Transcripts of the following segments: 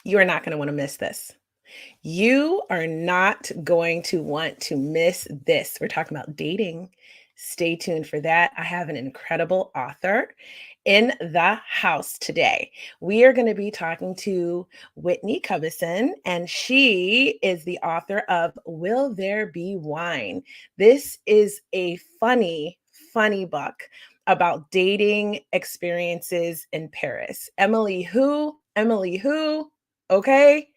You are not going to want to miss this. You are not going to want to miss this. We're talking about dating. Stay tuned for that. I have an incredible author in the house today. We are going to be talking to Whitney Covison, and she is the author of Will There Be Wine? This is a funny book about dating experiences in Paris. Emily who? Okay.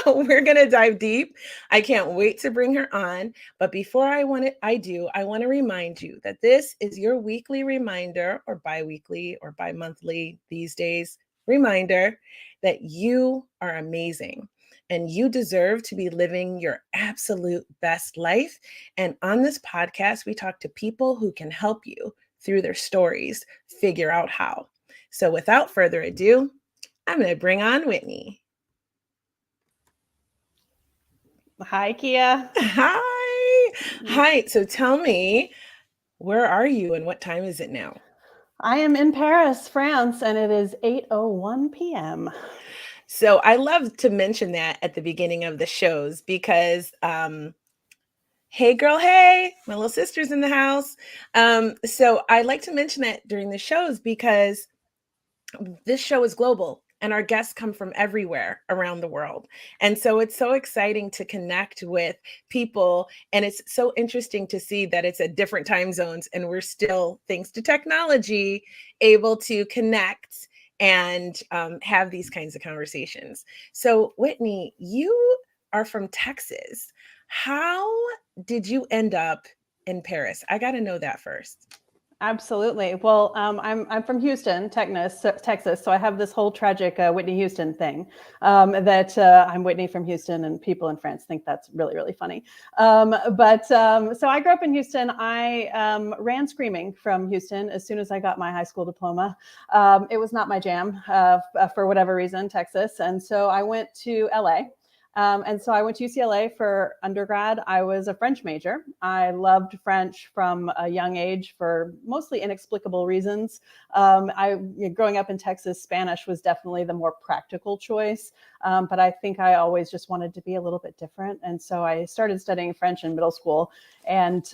We're going to dive deep. I can't wait to bring her on. But before I want to remind you that this is your weekly reminder, or bi-weekly or bi-monthly these days, reminder that you are amazing and you deserve to be living your absolute best life. And on this podcast, we talk to people who can help you through their stories figure out how. So without further ado, I'm going to bring on Whitney. Hi, Kia. Hi. Hi. So tell me, where are you and what time is it now? I am in Paris, France, and it is 8:01 p.m. So I love to mention that at the beginning of the shows because hey girl, hey, my little sister's in the house. So I like to mention that during the shows because this show is global and our guests come from everywhere around the world. And so it's so exciting to connect with people. And it's so interesting to see that it's at different time zones and we're still, thanks to technology, able to connect and have these kinds of conversations. So, Whitney, you are from Texas. How did you end up in Paris? I got to know that first. Absolutely. Well, I'm from Houston, Texas, so I have this whole tragic Whitney Houston thing that I'm Whitney from Houston, and people in France think that's really funny. So I grew up in Houston. I ran screaming from Houston as soon as I got my high school diploma. It was not my jam for whatever reason, Texas, and so I went to LA. And so I went to UCLA for undergrad. I was a French major. I loved French from a young age for mostly inexplicable reasons. Growing up in Texas, Spanish was definitely the more practical choice. But I think I always just wanted to be a little bit different. And so I started studying French in middle school and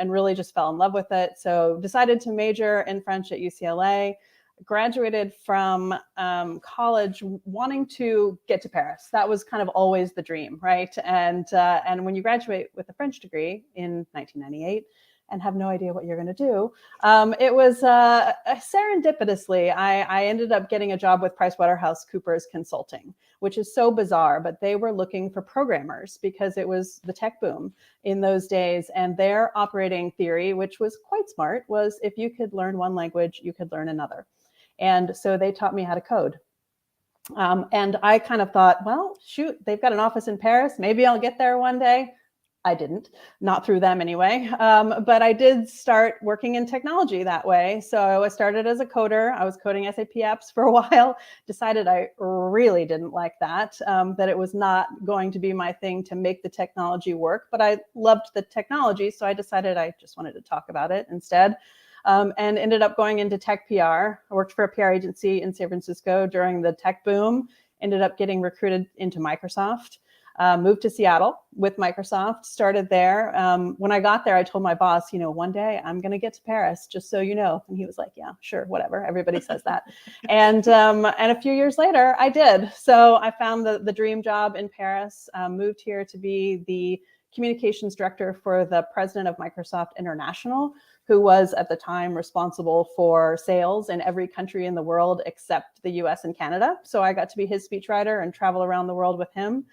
really just fell in love with it. So decided to major in French at UCLA. Graduated from college wanting to get to Paris. That was kind of always the dream, right? And when you graduate with a French degree in 1998 and have no idea what you're going to do, it was serendipitously I ended up getting a job with PricewaterhouseCoopers Consulting, which is so bizarre, but they were looking for programmers because it was the tech boom in those days, and their operating theory, which was quite smart, was if you could learn one language, you could learn another. And so they taught me how to code. And I kind of thought, well, shoot, they've got an office in Paris. Maybe I'll get there one day. I didn't, not through them anyway. But I did start working in technology that way. So I started as a coder. I was coding SAP apps for a while, decided I really didn't like that, that it was not going to be my thing to make the technology work. But I loved the technology. So I decided I just wanted to talk about it instead. And ended up going into tech PR. I worked for a PR agency in San Francisco during the tech boom, ended up getting recruited into Microsoft, moved to Seattle with Microsoft, started there. When I got there, I told my boss, one day I'm going to get to Paris, just so you know. And he was like, yeah, sure, whatever. Everybody says that. And a few years later, I did. So I found the dream job in Paris, moved here to be the communications director for the president of Microsoft International, who was at the time responsible for sales in every country in the world except the US and Canada. So I got to be his speechwriter and travel around the world with him.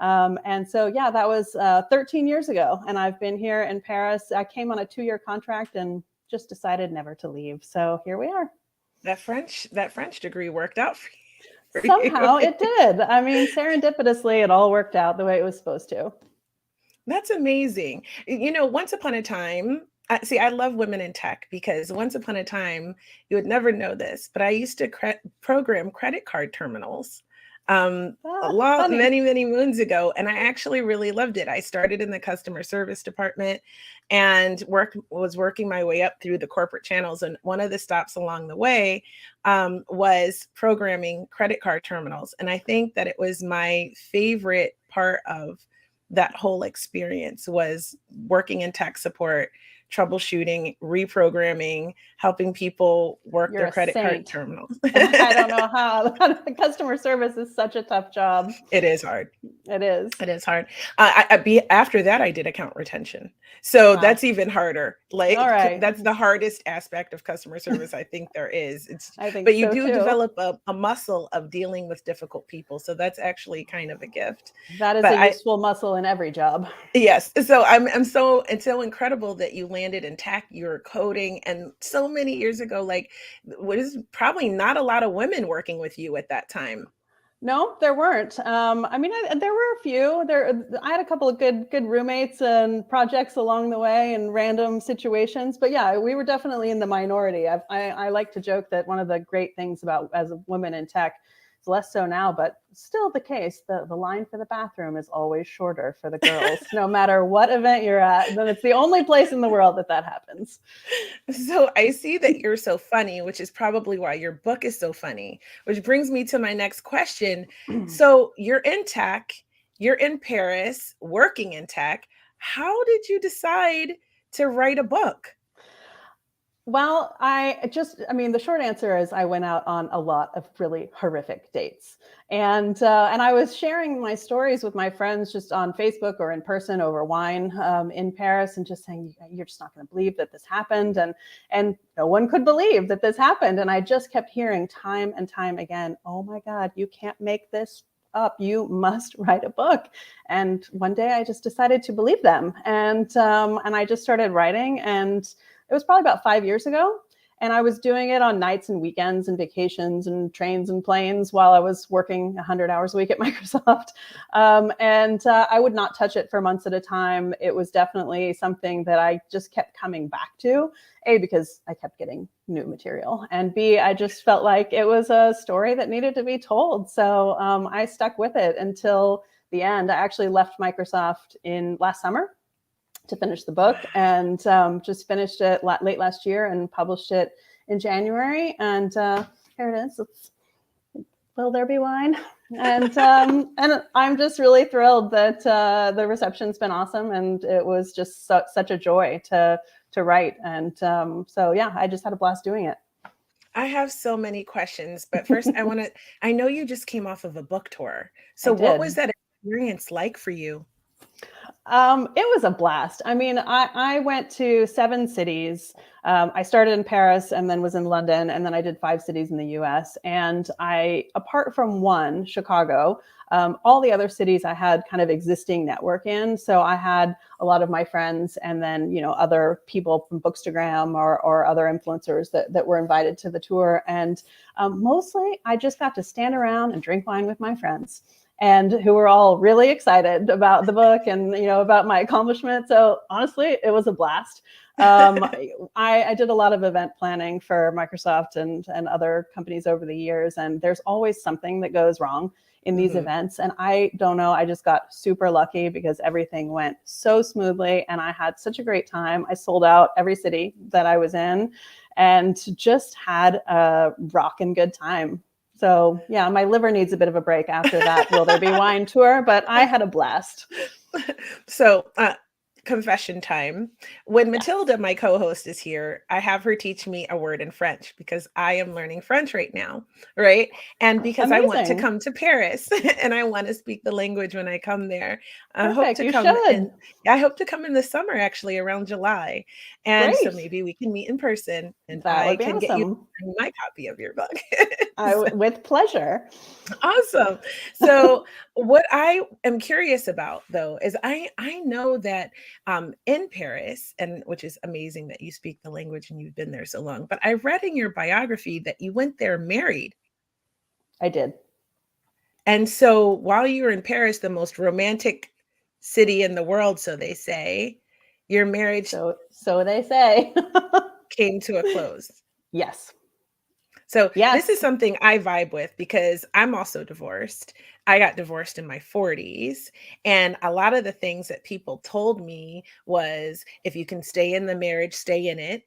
And so, yeah, that was 13 years ago. And I've been here in Paris. I came on a 2-year contract and just decided never to leave. So here we are. That French degree worked out for Somehow you. it did. I mean, serendipitously, it all worked out the way it was supposed to. That's amazing. Once upon a time, I love women in tech because once upon a time, you would never know this, but I used to program credit card terminals Funny. Many moons ago, and I actually really loved it. I started in the customer service department and was working my way up through the corporate channels. And one of the stops along the way was programming credit card terminals. And I think that it was my favorite part of that whole experience was working in tech support, troubleshooting, reprogramming, helping people work You're their a credit card saint. terminals. I don't know how. Customer service is such a tough job. It is hard. It is. It is hard. After that, I did account retention. So Wow. that's even harder. All right. That's the hardest aspect of customer service I think there is. I think But you so do too. develop a muscle of dealing with difficult people. So that's actually kind of a gift. That is But a useful muscle in every job. yes. So it's so incredible that you landed in tech, you're coding, and so many years ago, like what is probably not a lot of women working with you at that time. No, there weren't. I mean, there were a few. I had a couple of good roommates and projects along the way, and random situations. But yeah, we were definitely in the minority. I like to joke that one of the great things about as a woman in tech, it's less so now, but still the case. The line for the bathroom is always shorter for the girls, no matter what event you're at. Then it's the only place in the world that happens. So I see that you're so funny, which is probably why your book is so funny, which brings me to my next question. So you're in tech, you're in Paris, working in tech. How did you decide to write a book? Well, I mean, the short answer is I went out on a lot of really horrific dates, and I was sharing my stories with my friends just on Facebook or in person over wine in Paris, and just saying, "You're just not going to believe that this happened," and no one could believe that this happened, and I just kept hearing time and time again, "Oh my God, you can't make this up. You must write a book." And one day I just decided to believe them, and I just started writing, and it was probably about 5 years ago. And I was doing it on nights and weekends and vacations and trains and planes while I was working 100 hours a week at Microsoft. And I would not touch it for months at a time. It was definitely something that I just kept coming back to, A, because I kept getting new material, and B, I just felt like it was a story that needed to be told. So I stuck with it until the end. I actually left Microsoft in last summer to finish the book, and just finished it late last year and published it in January. And here it is. Will there be wine? And I'm just really thrilled that the reception's been awesome, and it was just such a joy to write. And so yeah, I just had a blast doing it. I have so many questions, but first I know you just came off of a book tour. I So what was did. that experience like for you? It was a blast. I mean, I went to 7 cities. I started in Paris and then was in London, and then I did 5 cities in the US. And apart from one, Chicago, all the other cities I had kind of existing network in. So I had a lot of my friends, and then other people from Bookstagram or other influencers that were invited to the tour. And mostly, I just got to stand around and drink wine with my friends, and who were all really excited about the book and about my accomplishment. So honestly, it was a blast. I did a lot of event planning for Microsoft and other companies over the years, and there's always something that goes wrong in these Mhm. events. And I don't know, I just got super lucky because everything went so smoothly, and I had such a great time. I sold out every city that I was in, and just had a rockin' good time. So yeah, my liver needs a bit of a break after that Will There Be Wine tour, but I had a blast. So, confession time. When Yes. Matilda, my co-host, is here, I have her teach me a word in French because I am learning French right now, right? And because I want to Amazing. come to Paris and I want to speak the language when I come there. Perfect. You should. I hope to come in the summer actually around July. And so Great. maybe we can meet in person and That I would be can get you awesome. my copy of your book. With pleasure. Awesome. So what I am curious about though is I know that in Paris, and which is amazing that you speak the language and you've been there so long, but I read in your biography that you went there married. I did. And so while you were in Paris, the most romantic city in the world, so they say, your marriage So they say. came to a close. Yes. So this is Yes. something I vibe with because I'm also divorced. I got divorced in my 40s. And a lot of the things that people told me was if you can stay in the marriage, stay in it.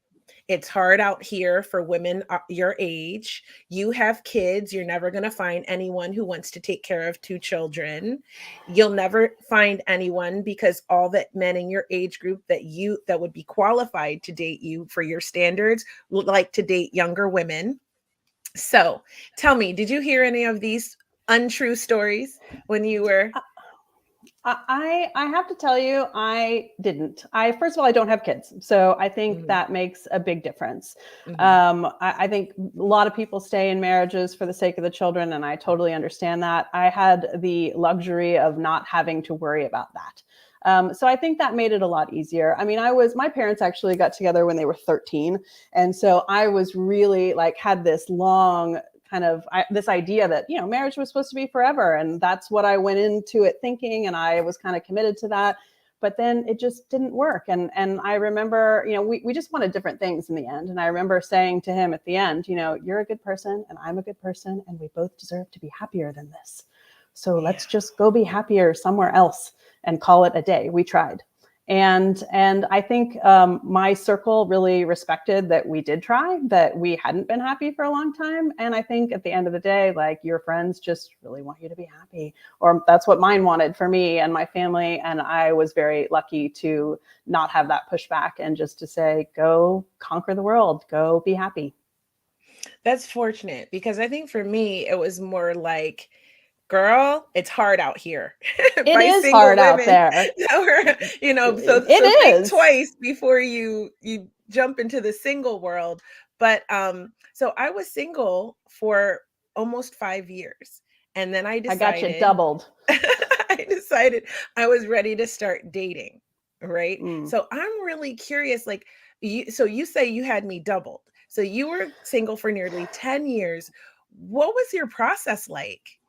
It's hard out here for women your age. You have kids. You're never going to find anyone who wants to take care of two children. You'll never find anyone because all that men in your age group that would be qualified to date you for your standards would like to date younger women. So tell me, did you hear any of these untrue stories when you were? I have to tell you, I didn't. I first of all, I don't have kids, so I think Mhm, that makes a big difference. mhm, I think a lot of people stay in marriages for the sake of the children, and I totally understand that. I had the luxury of not having to worry about that. So I think that made it a lot easier. I mean, my parents actually got together when they were 13. And so I was really like, had this long kind of this idea that marriage was supposed to be forever, and that's what I went into it thinking, and I was kind of committed to that. But then it just didn't work, and I remember we just wanted different things in the end. And I remember saying to him at the end, you're a good person and I'm a good person, and we both deserve to be happier than this, so yeah. let's just go be happier somewhere else and call it a day. We tried. And I think my circle really respected that we did try, that we hadn't been happy for a long time. And I think at the end of the day, like, your friends just really want you to be happy, or that's what mine wanted for me and my family. And I was very lucky to not have that pushback and just to say, go conquer the world, go be happy. That's fortunate because I think for me, it was more like, girl, it's hard out here It by is single hard out women there. that were, so It think is. twice before you jump into the single world. But so I was single for almost 5 years. And then I I got you decided doubled. I decided I was ready to start dating, right? Mm. So I'm really curious, like you say you had me doubled. So you were single for nearly 10 years. What was your process like?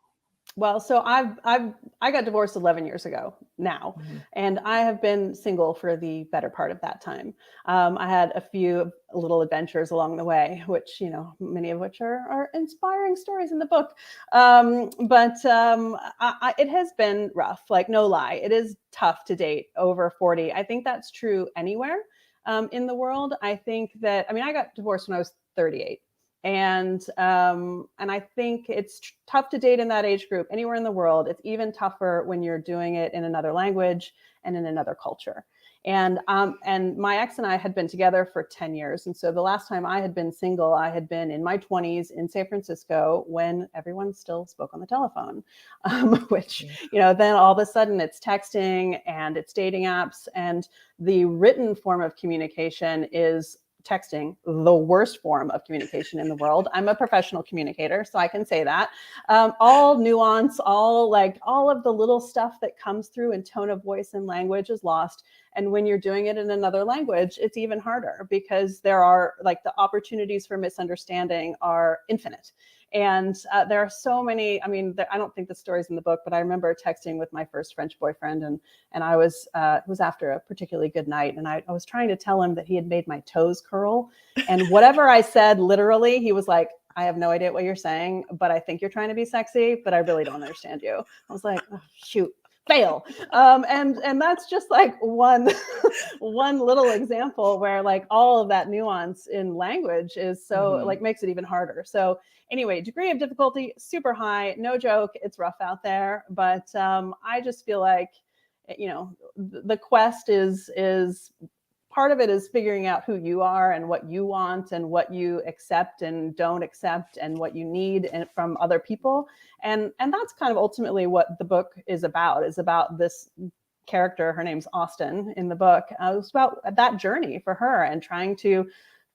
Well, so I got divorced 11 years ago now, Mhm. and I have been single for the better part of that time. I had a few little adventures along the way, which many of which are inspiring stories in the book. But it has been rough. Like, no lie, it is tough to date over 40. I think that's true anywhere in the world. I think that, I mean, I got divorced when I was 38. And I think it's tough to date in that age group anywhere in the world. It's even tougher when you're doing it in another language and in another culture. And my ex and I had been together for 10 years. And so the last time I had been single, I had been in my 20s in San Francisco when everyone still spoke on the telephone, which, Yeah. then all of a sudden it's texting and it's dating apps, and the written form of communication is texting, the worst form of communication in the world. I'm a professional communicator, so I can say that. All nuance, all of the little stuff that comes through in tone of voice and language is lost. And when you're doing it in another language, it's even harder because there are, like, the opportunities for misunderstanding are infinite. And there are so many. I mean, I don't think the story's in the book, but I remember texting with my first French boyfriend, and I was it was after a particularly good night, and I was trying to tell him that he had made my toes curl, and whatever I said, literally, he was like, I have no idea what you're saying, but I think you're trying to be sexy, but I really don't understand you. I was like, oh, shoot, fail. And that's just like one one little example where, like, all of that nuance in language is so, Mhm. like, makes it even harder. So anyway, degree of difficulty super high, no joke, it's rough out there. But I just feel like, the quest is part of it is figuring out who you are and what you want and what you accept and don't accept and what you need from other people. And that's kind of ultimately what the book is about this character. Her name's Austin in the book. It was about that journey for her and trying to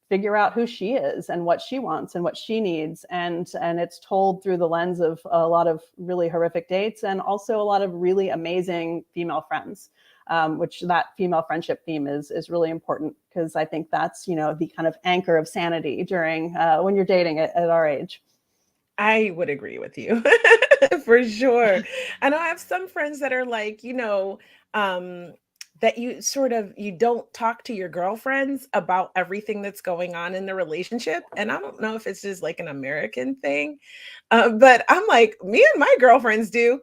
figure out who she is and what she wants and what she needs. And it's told through the lens of a lot of really horrific dates and also a lot of really amazing female friends. Which that female friendship theme is really important, because I think that's the kind of anchor of sanity during when you're dating at our age. I would agree with you for sure. And I have some friends that are like, um, that you don't talk to your girlfriends about everything that's going on in the relationship. And I don't know if it's just like an American thing, but I'm like, me and my girlfriends do.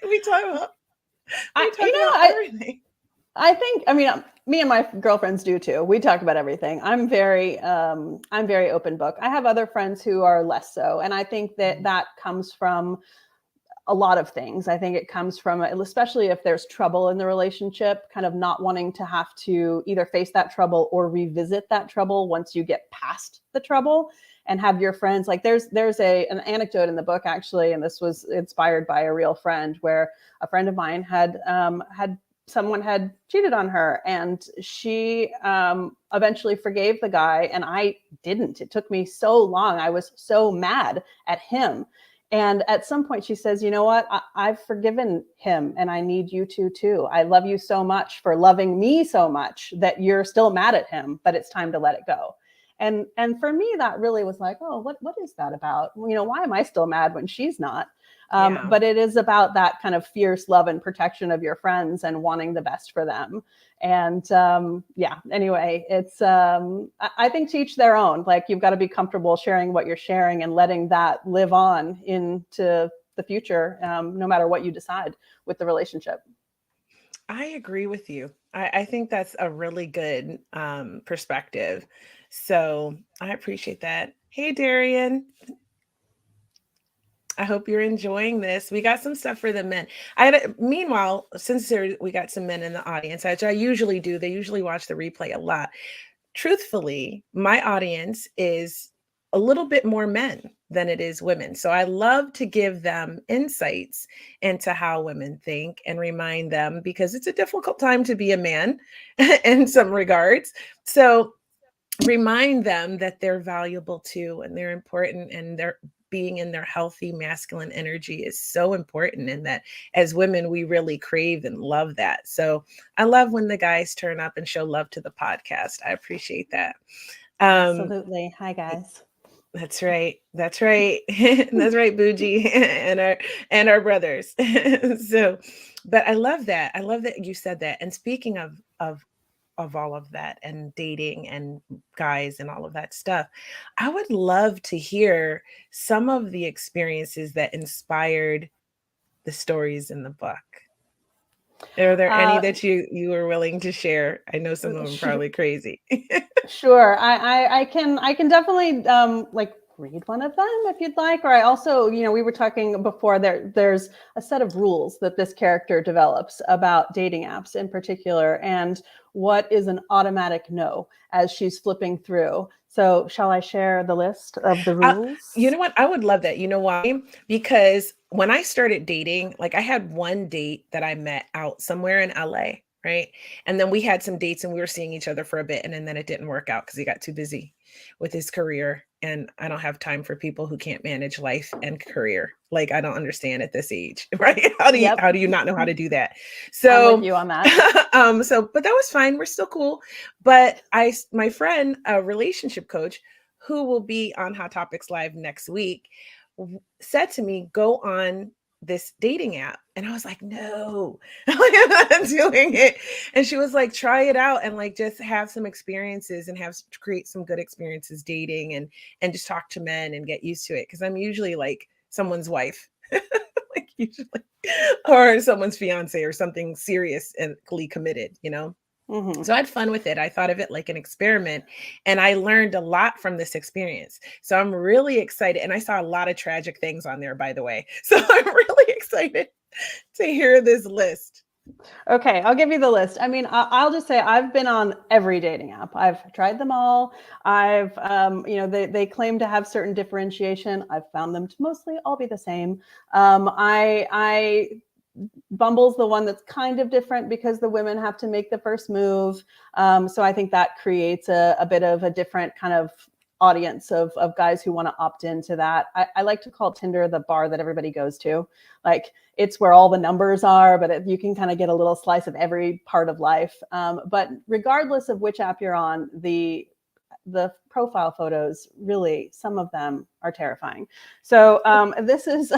we talk about I, we you talk about know, everything. I think, I mean, me and my girlfriends do too. We talk about everything. I'm very open book. I have other friends who are less so. And I think that that comes from a lot of things. I think it comes from, especially if there's trouble in the relationship, kind of not wanting to have to either face that trouble or revisit that trouble once you get past the trouble, and have your friends, like there's an anecdote in the book actually, and this was inspired by a real friend, where a friend of mine had someone had cheated on her, and she eventually forgave the guy, and I didn't. It took me so long. I was so mad at him. And at some point she says, you know what, I've forgiven him, and I need you to too. I love you so much for loving me so much that you're still mad at him, but it's time to let it go. And for me, that really was like, oh, what is that about? You know, why am I still mad when she's not? Yeah. But it is about that kind of fierce love and protection of your friends and wanting the best for them. And yeah, anyway, it's I think to each their own. Like, you've got to be comfortable sharing what you're sharing and letting that live on into the future, no matter what you decide with the relationship. I agree with you. I think that's a really good perspective. So I appreciate that. Hey, Darian, I hope you're enjoying this. We got some stuff for the men. Meanwhile, since we got some men in the audience, which I usually do, they usually watch the replay a lot. Truthfully, my audience is a little bit more men than it is women. So I love to give them insights into how women think and remind them, because it's a difficult time to be a man in some regards. So remind them that they're valuable too, and they're important, and they're being in their healthy masculine energy is so important, and that as women we really crave and love that. So I love when the guys turn up and show love to the podcast. I appreciate that. um Absolutely. Hi, guys. that's right, that's right. That's right, Bougie. And our brothers. So but I love that you said that. And speaking of all of that and dating and guys and all of that stuff, I would love to hear some of the experiences that inspired the stories in the book. Are there any Uh, that you were willing to share? I know some of them are sh- probably crazy. Sure. I can definitely like read one of them if you'd like. Or I also, we were talking before, there's a set of rules that this character develops about dating apps in particular, and what is an automatic no as she's flipping through. So shall I share the list of the You rules? know what? I would love that. You know why? Because when I started dating, like I had one date that I met out somewhere in LA, right? And then we had some dates and we were seeing each other for a bit. And then it didn't work out because he got too busy with his career. And I don't have time for people who can't manage life and career. Like, I don't understand at this age, right? Yep. How do you not know how to do that? I'm with So you on that. but that was fine. We're still cool. But my friend, a relationship coach, who will be on Hot Topics Live next week, said to me, go on this dating app. And I was like, no, I'm not doing it. And she was like, try it out and like just have some experiences and create some good experiences dating and just talk to men and get used to it. Cause I'm usually like someone's wife, like usually, or someone's fiance or something serious and committed, you know? Hmm. So I had fun with it. I thought of it like an experiment, and I learned a lot from this experience. So I'm really excited. And I saw a lot of tragic things on there, by the way. So I'm really excited to hear this list. Okay, I'll give you the list. I mean, I'll just say I've been on every dating app. I've tried them all. They claim to have certain differentiation. I've found them to mostly all be the same. I Bumble's the one that's kind of different because the women have to make the first move. So I think that creates a bit of a different kind of audience of guys who want to opt into that. I like to call Tinder the bar that everybody goes to. Like, it's where all the numbers are, but you can kind of get a little slice of every part of life. But regardless of which app you're on, the profile photos, really, some of them are terrifying. So this is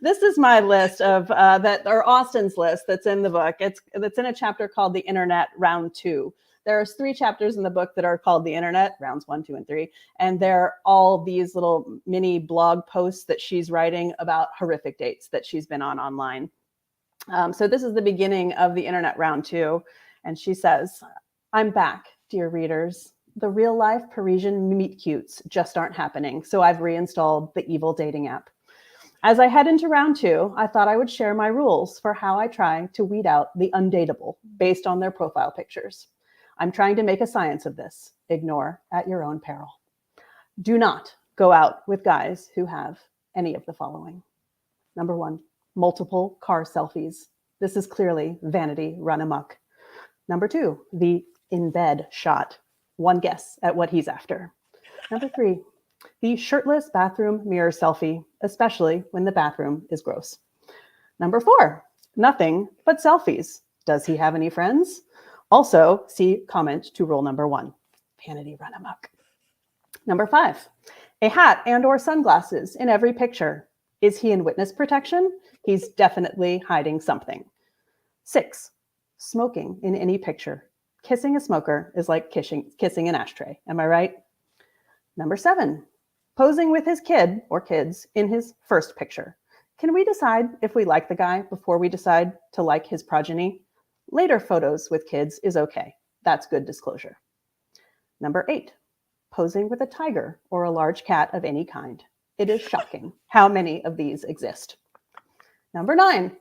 this is my list of that, or Austin's list that's in the book. That's in a chapter called The Internet Round 2. There's 3 chapters in the book that are called The Internet, rounds 1, 2, and 3. And they're all these little mini blog posts that she's writing about horrific dates that she's been on online. So this is the beginning of The Internet Round 2. And she says, "I'm back, dear readers. The real life Parisian meet cutes just aren't happening. So I've reinstalled the evil dating app. As I head into round 2, I thought I would share my rules for how I try to weed out the undateable based on their profile pictures. I'm trying to make a science of this. Ignore at your own peril. Do not go out with guys who have any of the following. Number 1, multiple car selfies. This is clearly vanity run amok. Number 2, the in bed shot. One guess at what he's after. Number 3, the shirtless bathroom mirror selfie, especially when the bathroom is gross. Number 4, nothing but selfies. Does he have any friends? Also, see comment to rule number 1. Vanity run amok. Number 5, a hat and or sunglasses in every picture. Is he in witness protection? He's definitely hiding something. 6, smoking in any picture. Kissing a smoker is like kissing an ashtray. Am I right? Number 7, posing with his kid or kids in his first picture. Can we decide if we like the guy before we decide to like his progeny? Later photos with kids is okay. That's good disclosure. Number 8, posing with a tiger or a large cat of any kind. It is shocking how many of these exist. Number 9,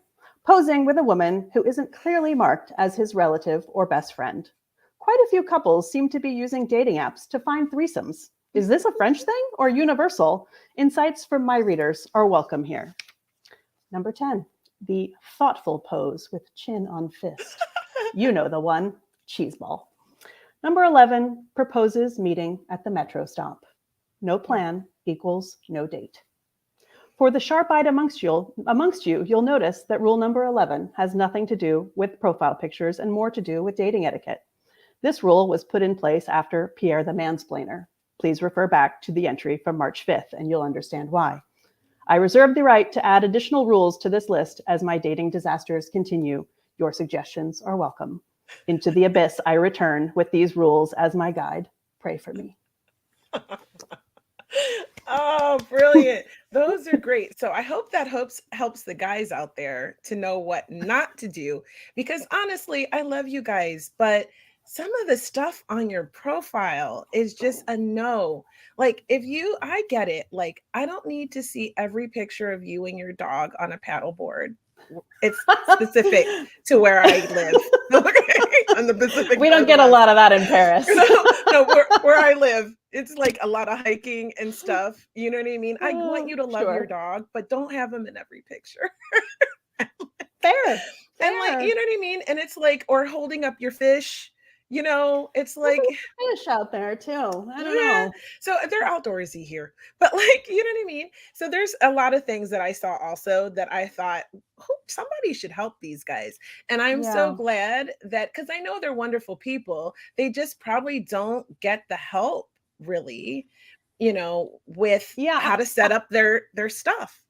posing with a woman who isn't clearly marked as his relative or best friend. Quite a few couples seem to be using dating apps to find threesomes. Is this a French thing or universal? Insights from my readers are welcome here. Number 10, the thoughtful pose with chin on fist. You know the one, cheeseball. Number 11, proposes meeting at the metro stop. No plan equals no date. For the sharp-eyed amongst you, you'll notice that rule number 11 has nothing to do with profile pictures and more to do with dating etiquette. This rule was put in place after Pierre the Mansplainer. Please refer back to the entry from March 5th and you'll understand why. I reserve the right to add additional rules to this list as my dating disasters continue. Your suggestions are welcome. Into the abyss I return with these rules as my guide. Pray for me." Oh, brilliant. Those are great. So I hope that helps the guys out there to know what not to do, because honestly, I love you guys, but some of the stuff on your profile is just a no. Like I get it. Like I don't need to see every picture of you and your dog on a paddleboard. It's specific to where I live. Okay, on the Pacific We don't get a Northwest. lot of that in Paris. No, where I live, it's like a lot of hiking and stuff. You know what I mean? I want you to love your Sure. dog, but don't have him in every picture. Fair. And like, you know what I mean? And it's like, or holding up your fish, it's There's like, some fish out there too. I don't yeah. know. So they're outdoorsy here, but like, you know what I mean? So there's a lot of things that I saw also that I thought, oh, somebody should help these guys. And I'm so Yeah. glad that, because I know they're wonderful people, they just probably don't get the help really, with Yeah. how to set up their stuff.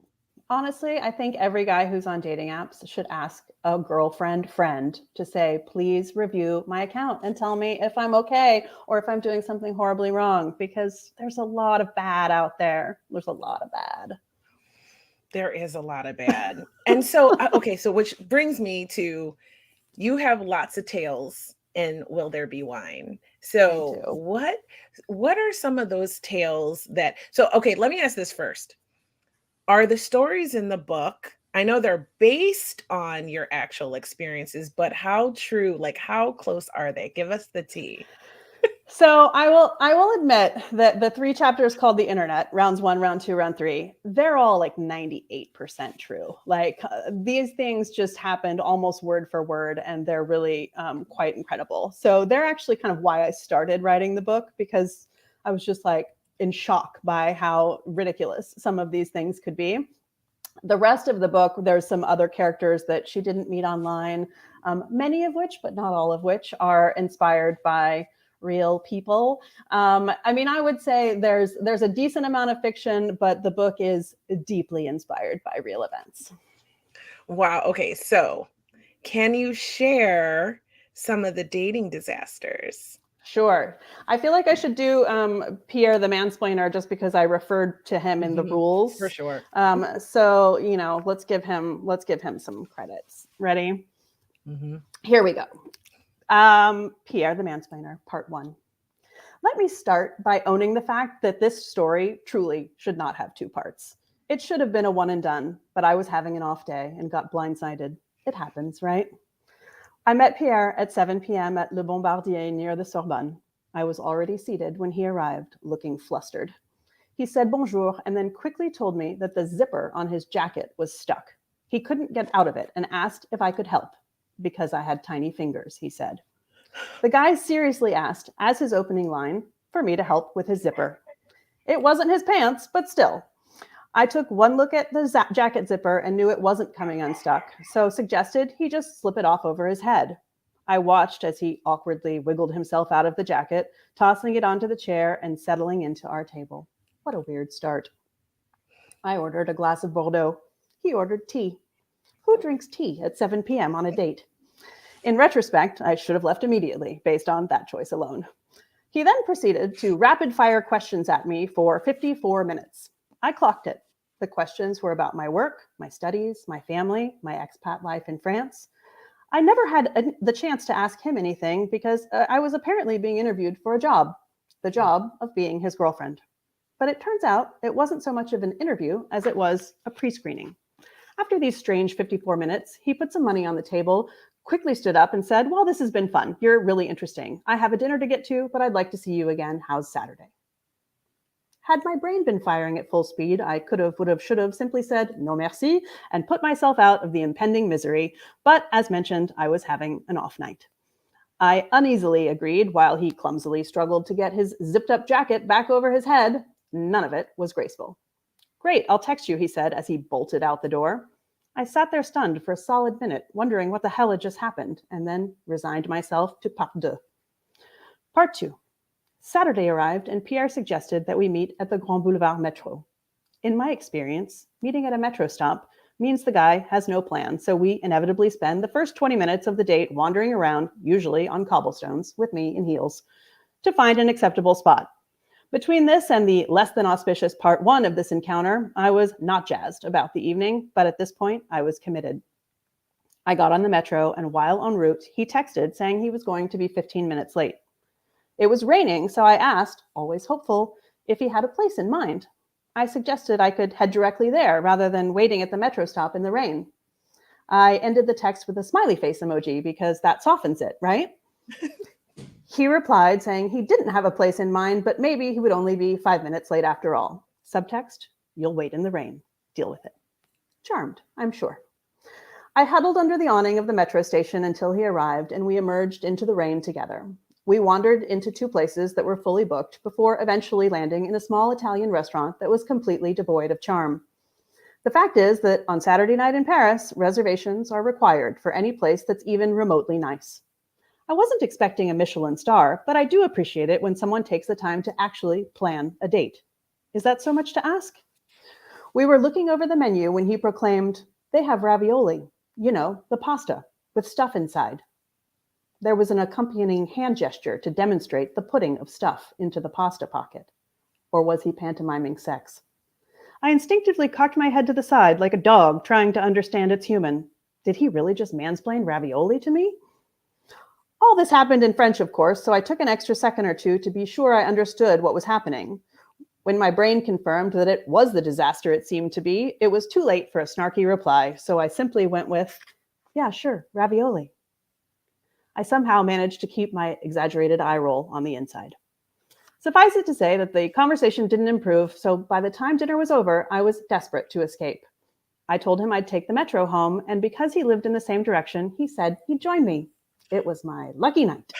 Honestly, I think every guy who's on dating apps should ask a girlfriend friend to say, please review my account and tell me if I'm okay or if I'm doing something horribly wrong, because there's a lot of bad out there. There's a lot of bad. There is a lot of bad. And so, okay, so which brings me to, you have lots of tales in Will There Be Wine. So do. what are some of those tales that, so okay, let me ask this first. Are the stories in the book, I know they're based on your actual experiences, but how true, like how close are they? Give us the tea. So I will admit that the 3 chapters called The Internet, rounds 1, round 2, round 3, they're all like 98% true. Like these things just happened almost word for word, and they're really quite incredible. So they're actually kind of why I started writing the book, because I was just like in shock by how ridiculous some of these things could be. The rest of the book, there's some other characters that she didn't meet online, many of which, but not all of which, are inspired by real people. I mean, I would say there's a decent amount of fiction, but the book is deeply inspired by real events. Wow. Okay. So, can you share some of the dating disasters? Sure. I feel like I should do Pierre the Mansplainer just because I referred to him in the For rules. sure. So let's give him some credits. Ready? Hmm. Here we go. Pierre the Mansplainer, Part 1. Let me start by owning the fact that this story truly should not have two parts. It should have been a one and done, but I was having an off day and got blindsided. It happens, right? I met Pierre at 7 p.m. at Le Bombardier near the Sorbonne. I was already seated when he arrived, looking flustered. He said bonjour and then quickly told me that the zipper on his jacket was stuck. He couldn't get out of it and asked if I could help. Because I had tiny fingers, he said. The guy seriously asked, as his opening line, for me to help with his zipper. It wasn't his pants, but still. I took one look at the jacket zipper and knew it wasn't coming unstuck, so suggested he just slip it off over his head. I watched as he awkwardly wiggled himself out of the jacket, tossing it onto the chair and settling into our table. What a weird start. I ordered a glass of Bordeaux. He ordered tea. Who drinks tea at 7 p.m. on a date? In retrospect, I should have left immediately based on that choice alone. He then proceeded to rapid fire questions at me for 54 minutes. I clocked it. The questions were about my work, my studies, my family, my expat life in France. I never had the chance to ask him anything because I was apparently being interviewed for a job, the job of being his girlfriend. But it turns out it wasn't so much of an interview as it was a pre-screening. After these strange 54 minutes, he put some money on the table, quickly stood up and said, well, this has been fun. You're really interesting. I have a dinner to get to, but I'd like to see you again. How's Saturday? Had my brain been firing at full speed, I could have, would have, should have simply said, no merci, and put myself out of the impending misery. But as mentioned, I was having an off night. I uneasily agreed while he clumsily struggled to get his zipped up jacket back over his head. None of it was graceful. Great, I'll text you, he said as he bolted out the door. I sat there stunned for a solid minute, wondering what the hell had just happened, and then resigned myself to part deux. Part 2. Saturday arrived, and Pierre suggested that we meet at the Grand Boulevard Metro. In my experience, meeting at a metro stop means the guy has no plan, so we inevitably spend the first 20 minutes of the date wandering around, usually on cobblestones, with me in heels, to find an acceptable spot. Between this and the less than auspicious part 1 of this encounter, I was not jazzed about the evening, but at this point, I was committed. I got on the metro, and while en route, he texted saying he was going to be 15 minutes late. It was raining, so I asked, always hopeful, if he had a place in mind. I suggested I could head directly there rather than waiting at the metro stop in the rain. I ended the text with a smiley face emoji because that softens it, right? He replied saying he didn't have a place in mind, but maybe he would only be 5 minutes late after all. Subtext, you'll wait in the rain. Deal with it. Charmed, I'm sure. I huddled under the awning of the metro station until he arrived, and we emerged into the rain together. We wandered into 2 places that were fully booked before eventually landing in a small Italian restaurant that was completely devoid of charm. The fact is that on Saturday night in Paris, reservations are required for any place that's even remotely nice. I wasn't expecting a Michelin star, but I do appreciate it when someone takes the time to actually plan a date. Is that so much to ask? We were looking over the menu when he proclaimed, they have ravioli, you know, the pasta, with stuff inside. There was an accompanying hand gesture to demonstrate the putting of stuff into the pasta pocket. Or was he pantomiming sex? I instinctively cocked my head to the side like a dog trying to understand its human. Did he really just mansplain ravioli to me? All this happened in French, of course, so I took an extra second or two to be sure I understood what was happening. When my brain confirmed that it was the disaster it seemed to be, it was too late for a snarky reply, so I simply went with, yeah, sure, ravioli. I somehow managed to keep my exaggerated eye roll on the inside. Suffice it to say that the conversation didn't improve, so by the time dinner was over, I was desperate to escape. I told him I'd take the metro home, and because he lived in the same direction, he said he'd join me. It was my lucky night.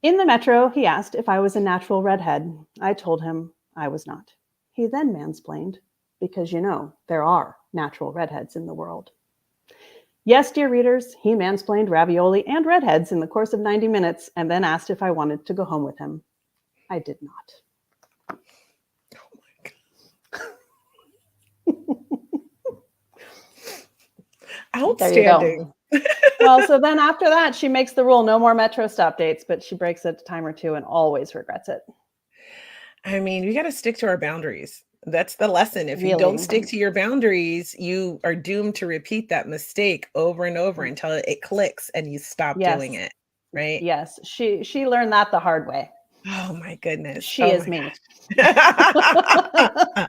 In the metro, he asked if I was a natural redhead. I told him I was not. He then mansplained, because you know, there are natural redheads in the world. Yes, dear readers, he mansplained ravioli and redheads in the course of 90 minutes and then asked if I wanted to go home with him. I did not. There you go. Outstanding. Well, so then after that, she makes the rule no more metro stop dates, but she breaks it a time or two and always regrets it. I mean, we got to stick to our boundaries. That's the lesson. If you don't Really. stick to your boundaries, you are doomed to repeat that mistake over and over until it clicks and you stop doing Yes. it. Right. Yes. She learned that the hard way. Oh my goodness. She Oh is my me. gosh.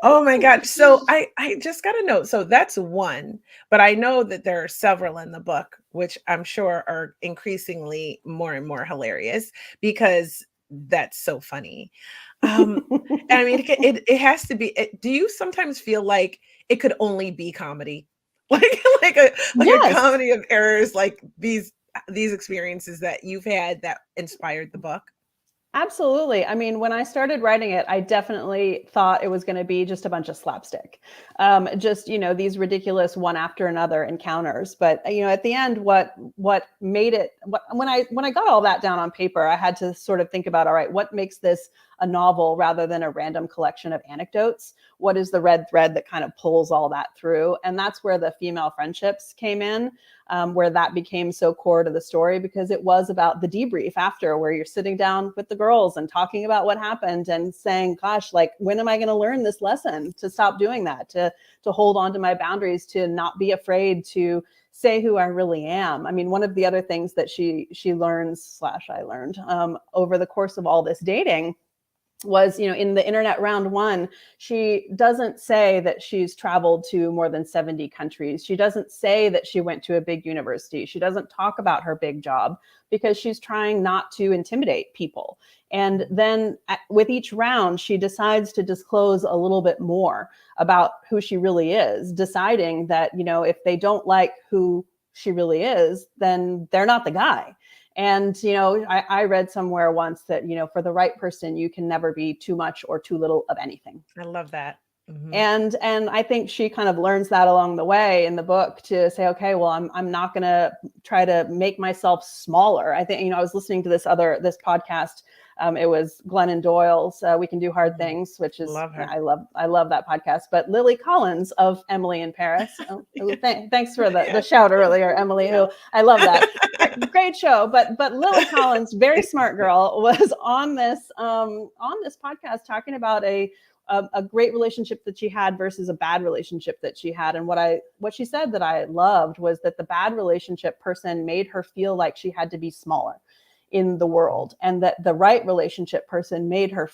Oh my god. So I just got a note. So that's one, but I know that there are several in the book, which I'm sure are increasingly more and more hilarious because that's so funny. Um, and I mean, it has to be. Do you sometimes feel like it could only be comedy, like a Yes. comedy of errors, like these experiences that you've had that inspired the book? Absolutely. I mean, when I started writing it, I definitely thought it was going to be just a bunch of slapstick, just these ridiculous one after another encounters. But at the end, what made it? When I got all that down on paper, I had to sort of think about, all right, what makes this a novel rather than a random collection of anecdotes? What is the red thread that kind of pulls all that through? And that's where the female friendships came in. Where that became so core to the story because it was about the debrief after, where you're sitting down with the girls and talking about what happened and saying, gosh, like, when am I going to learn this lesson to stop doing that, to hold on to my boundaries, to not be afraid to say who I really am. I mean, one of the other things that she learns slash I learned over the course of all this dating was, in the internet round one, she doesn't say that she's traveled to more than 70 countries. She doesn't say that she went to a big university. She doesn't talk about her big job because she's trying not to intimidate people. And then with each round, she decides to disclose a little bit more about who she really is, deciding that, if they don't like who she really is, then they're not the guy. And, I read somewhere once that, for the right person, you can never be too much or too little of anything. I love that. Mhm. And I think she kind of learns that along the way in the book to say, okay, well, I'm not going to try to make myself smaller. I think, I was listening to this podcast. It was Glennon Doyle's We Can Do Hard Mm. Things, which is, Love her. I love that podcast. But Lily Collins of Emily in Paris. Thanks for the Yeah. shout earlier, Emily, Yeah. who I love that. Great show. But Lily Collins, very smart girl, was on this podcast talking about a great relationship that she had versus a bad relationship that she had. And what she said that I loved was that the bad relationship person made her feel like she had to be smaller in the world, and that the right relationship person made her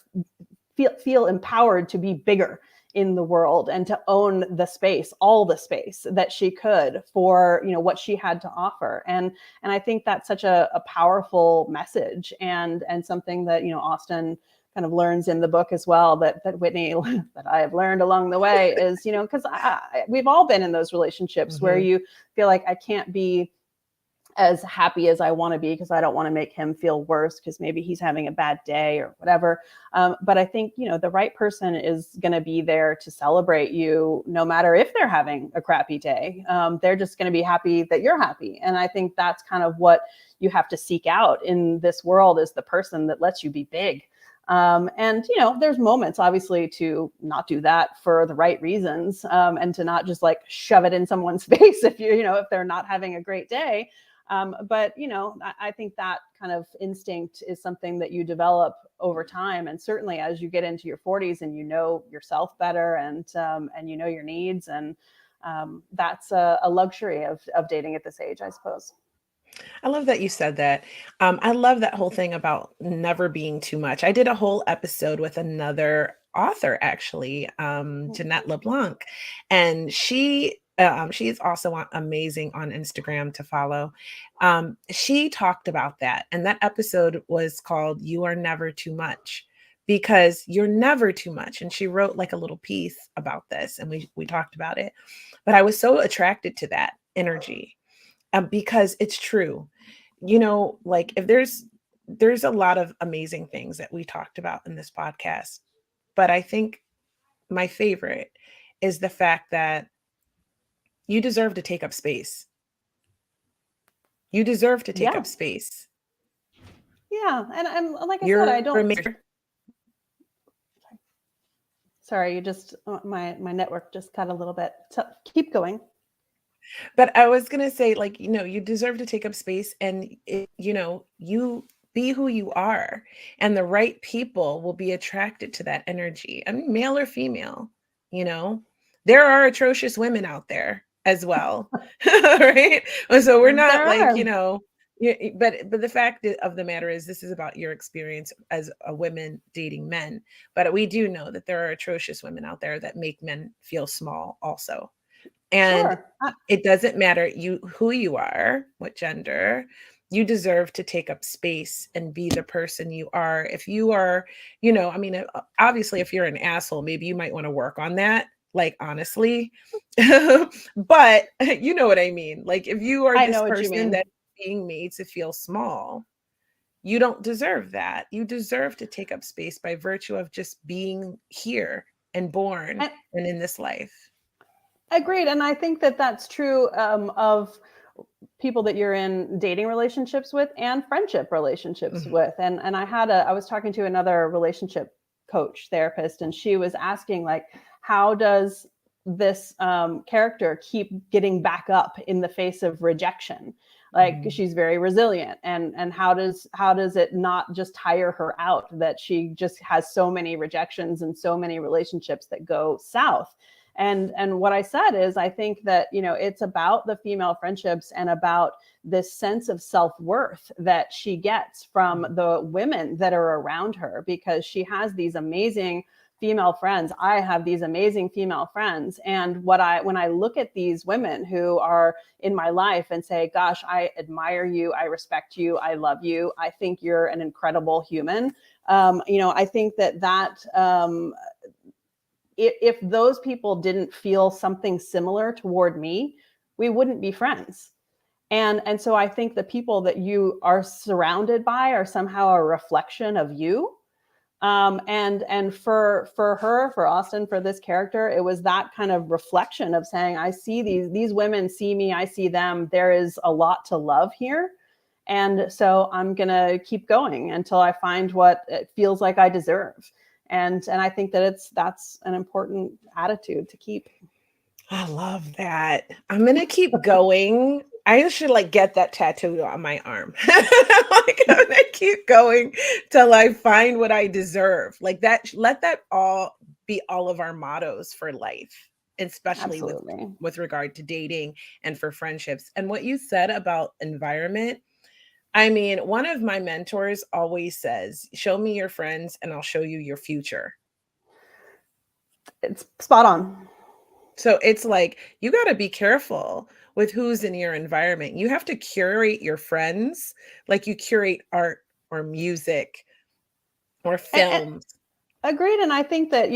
feel empowered to be bigger in the world and to own the space, all the space that she could for what she had to offer. And I think that's such a powerful message, and something that Austen kind of learns in the book as well, that Whitney that I have learned along the way is, because we've all been in those relationships where Mhm. you feel like, I can't be as happy as I want to be because I don't want to make him feel worse because maybe he's having a bad day or whatever. But I think, the right person is going to be there to celebrate you no matter if they're having a crappy day. They're just going to be happy that you're happy. And I think that's kind of what you have to seek out in this world, is the person that lets you be big. And there's moments obviously to not do that for the right reasons, and to not just like shove it in someone's face if if they're not having a great day. But I think that kind of instinct is something that you develop over time, and certainly as you get into your 40s and you know yourself better, and you know your needs, and that's a luxury of dating at this age, I suppose. I love that you said that. I love that whole thing about never being too much. I did a whole episode with another author, actually, Jeanette LeBlanc, and she is also amazing on Instagram to follow. She talked about that, and that episode was called "You Are Never Too Much." Because you're never too much. And she wrote like a little piece about this, and we talked about it. But I was so attracted to that energy, because it's true. Like, if there's a lot of amazing things that we talked about in this podcast, but I think my favorite is the fact that You deserve to take up space. You deserve to take Yeah. up space. Yeah. And like I said, I You're a don't, major. sorry, you just, my network just cut a little bit. So keep going. But I was gonna say, like, you deserve to take up space, and you be who you are, and the right people will be attracted to that energy. I mean, male or female, you know. There are atrocious women out there as well, right? So we're not There like, are. but the fact of the matter is, this is about your experience as a woman dating men. But we do know that there are atrocious women out there that make men feel small, also. And Sure. it doesn't matter who you are, what gender, you deserve to take up space and be the person you are. If you are, I mean, obviously, if you're an asshole, maybe you might want to work on that, like, honestly. But you know what I mean? Like, if you are I this know what you person mean. that's being made to feel small, you don't deserve that. You deserve to take up space by virtue of just being here and born And and in this life. agreed. And I think that that's true of people that you're in dating relationships with and friendship relationships Mhm. with. And I was talking to another relationship coach therapist, and she was asking, like, how does this character keep getting back up in the face of rejection? Like, Mhm. she's very resilient, and how does it not just tire her out that she just has so many rejections and so many relationships that go south? And what I said is, I think that, it's about the female friendships and about this sense of self-worth that she gets from Mhm. the women that are around her, because she has these amazing female friends. I have these amazing female friends, and when I look at these women who are in my life and say, gosh, I admire you, I respect you, I love you, I think you're an incredible human. I think that if those people didn't feel something similar toward me, we wouldn't be friends. And so I think the people that you are surrounded by are somehow a reflection of you. And for her, for Austin, for this character, it was that kind of reflection of saying, I see these women see me, I see them. There is a lot to love here. And so I'm gonna keep going until I find what it feels like I deserve. And I think that that's an important attitude to keep. I love that. I'm gonna keep going. I should, like, get that tattooed on my arm. Like, I'm gonna keep going till I find what I deserve. Like that, let that all be all of our mottos for life, especially Absolutely. with regard to dating and for friendships. And what you said about environment, I mean, one of my mentors always says, "Show me your friends and I'll show you your future." It's spot on. So it's like you got to be careful with who's in your environment. You have to curate your friends like you curate art or music or And films. agreed. And I think that,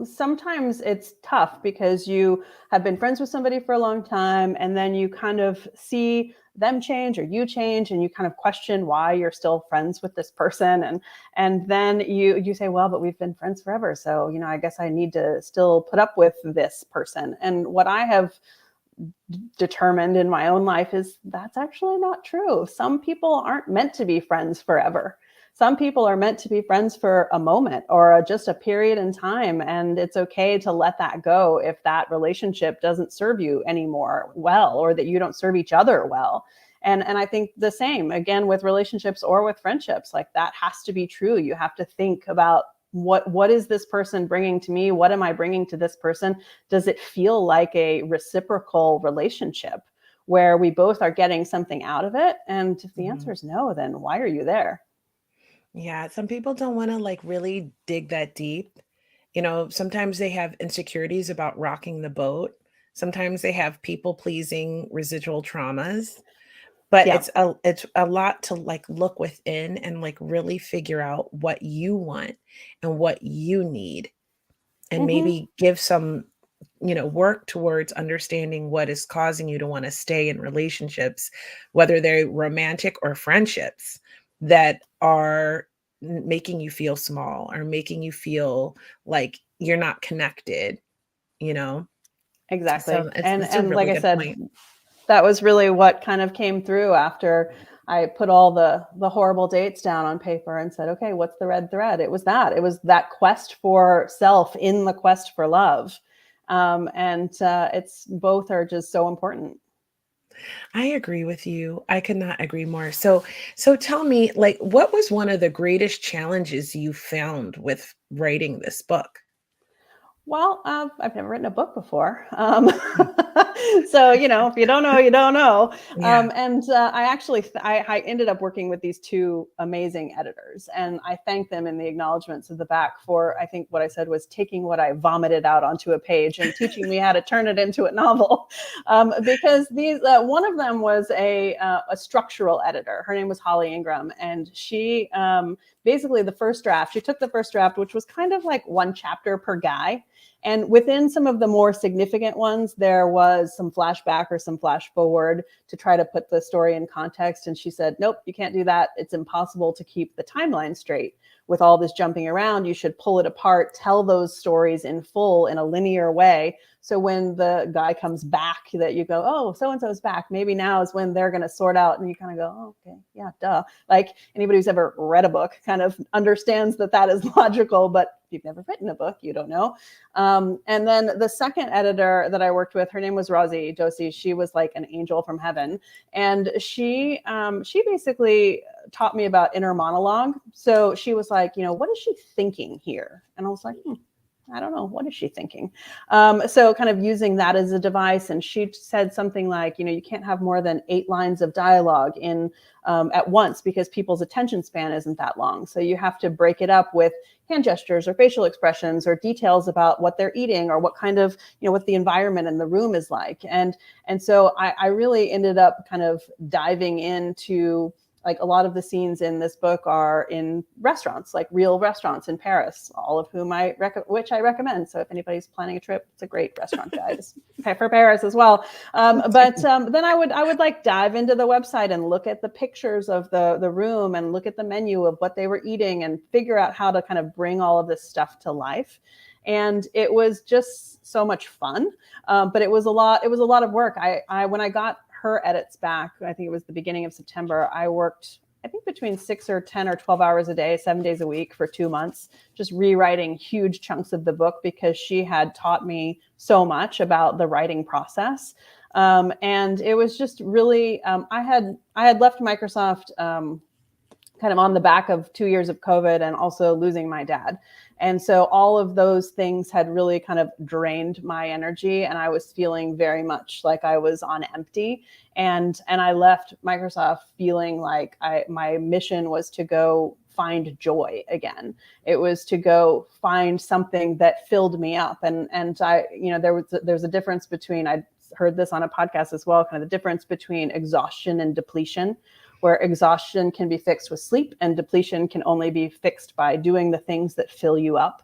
sometimes it's tough because you have been friends with somebody for a long time, and then you kind of see them change or you change, and you kind of question why you're still friends with this person. And then you say, well, but we've been friends forever. So, I guess I need to still put up with this person. And what I have determined in my own life is that's actually not true. Some people aren't meant to be friends forever. Some people are meant to be friends for a moment or just a period in time. And it's okay to let that go if that relationship doesn't serve you anymore well, or that you don't serve each other well. And I think the same again with relationships or with friendships, like that has to be true. You have to think about what is this person bringing to me? What am I bringing to this person? Does it feel like a reciprocal relationship where we both are getting something out of it? And if the answer Mhm. is no, then why are you there? Yeah, some people don't want to, like, really dig that deep. Sometimes they have insecurities about rocking the boat. Sometimes they have people pleasing residual traumas. But Yeah. it's a lot to, like, look within and, like, really figure out what you want and what you need, and Hmm. maybe give some, work towards understanding what is causing you to wanna stay in relationships, whether they're romantic or friendships that are making you feel small or making you feel like you're not connected, you know? Exactly. So it's a And like really I good said, point. that was really what kind of came through after I put all the horrible dates down on paper and said, okay, what's the red thread? It was that quest for self in the quest for love. And it's both are just so important. I agree with you. I could not agree more. So tell me, like, what was one of the greatest challenges you found with writing this book? Well, I've never written a book before. Mm, So, if you don't know, you don't know. yeah. And I actually, I ended up working with these two amazing editors, and I thank them in the acknowledgments of the back for, I think what I said was taking what I vomited out onto a page and teaching me how to turn it into a novel. Because one of them was a structural editor. Her name was Holly Ingram, and she basically she took the first draft, which was kind of like one chapter per guy, and within some of the more significant ones, there was some flashback or some flash forward to try to put the story in context. And she said, nope, you can't do that. It's impossible to keep the timeline straight with all this jumping around. You should pull it apart, tell those stories in full in a linear way. So when the guy comes back, that you go, oh, so and so's back. Maybe now is when they're going to sort out, and you kind of go, oh, okay, yeah, duh. Like anybody who's ever read a book kind of understands that that is logical, but if you've never written a book, you don't know. And then the second editor that I worked with, her name was Rosie Dosi. She was like an angel from heaven, and she basically taught me about inner monologue. So she was like, what is she thinking here? And I was like, I don't know. What is she thinking? So kind of using that as a device. And she said something like, you can't have more than 8 lines of dialogue in at once because people's attention span isn't that long. So you have to break it up with hand gestures or facial expressions or details about what they're eating or what kind of, what the environment in the room is like. And so I really ended up kind of diving into, like, a lot of the scenes in this book are in restaurants, like real restaurants in Paris, all of whom which I recommend. So if anybody's planning a trip, it's a great restaurant guide for Paris as well. But then I would like dive into the website and look at the pictures of the room and look at the menu of what they were eating and figure out how to kind of bring all of this stuff to life. And it was just so much fun, but it was a lot. It was a lot of work. When I got her edits back, I think it was the beginning of September, I worked, I think, between 6 or 10 or 12 hours a day, 7 days a week for 2 months, just rewriting huge chunks of the book because she had taught me so much about the writing process. And it was just really, I had left Microsoft kind of on the back of 2 years of COVID and also losing my dad. And so all of those things had really kind of drained my energy, and I was feeling very much like I was on empty. And I left Microsoft feeling like my mission was to go find joy again. It was to go find something that filled me up. And there's a difference between, I heard this on a podcast as well, kind of the difference between exhaustion and depletion, where exhaustion can be fixed with sleep and depletion can only be fixed by doing the things that fill you up.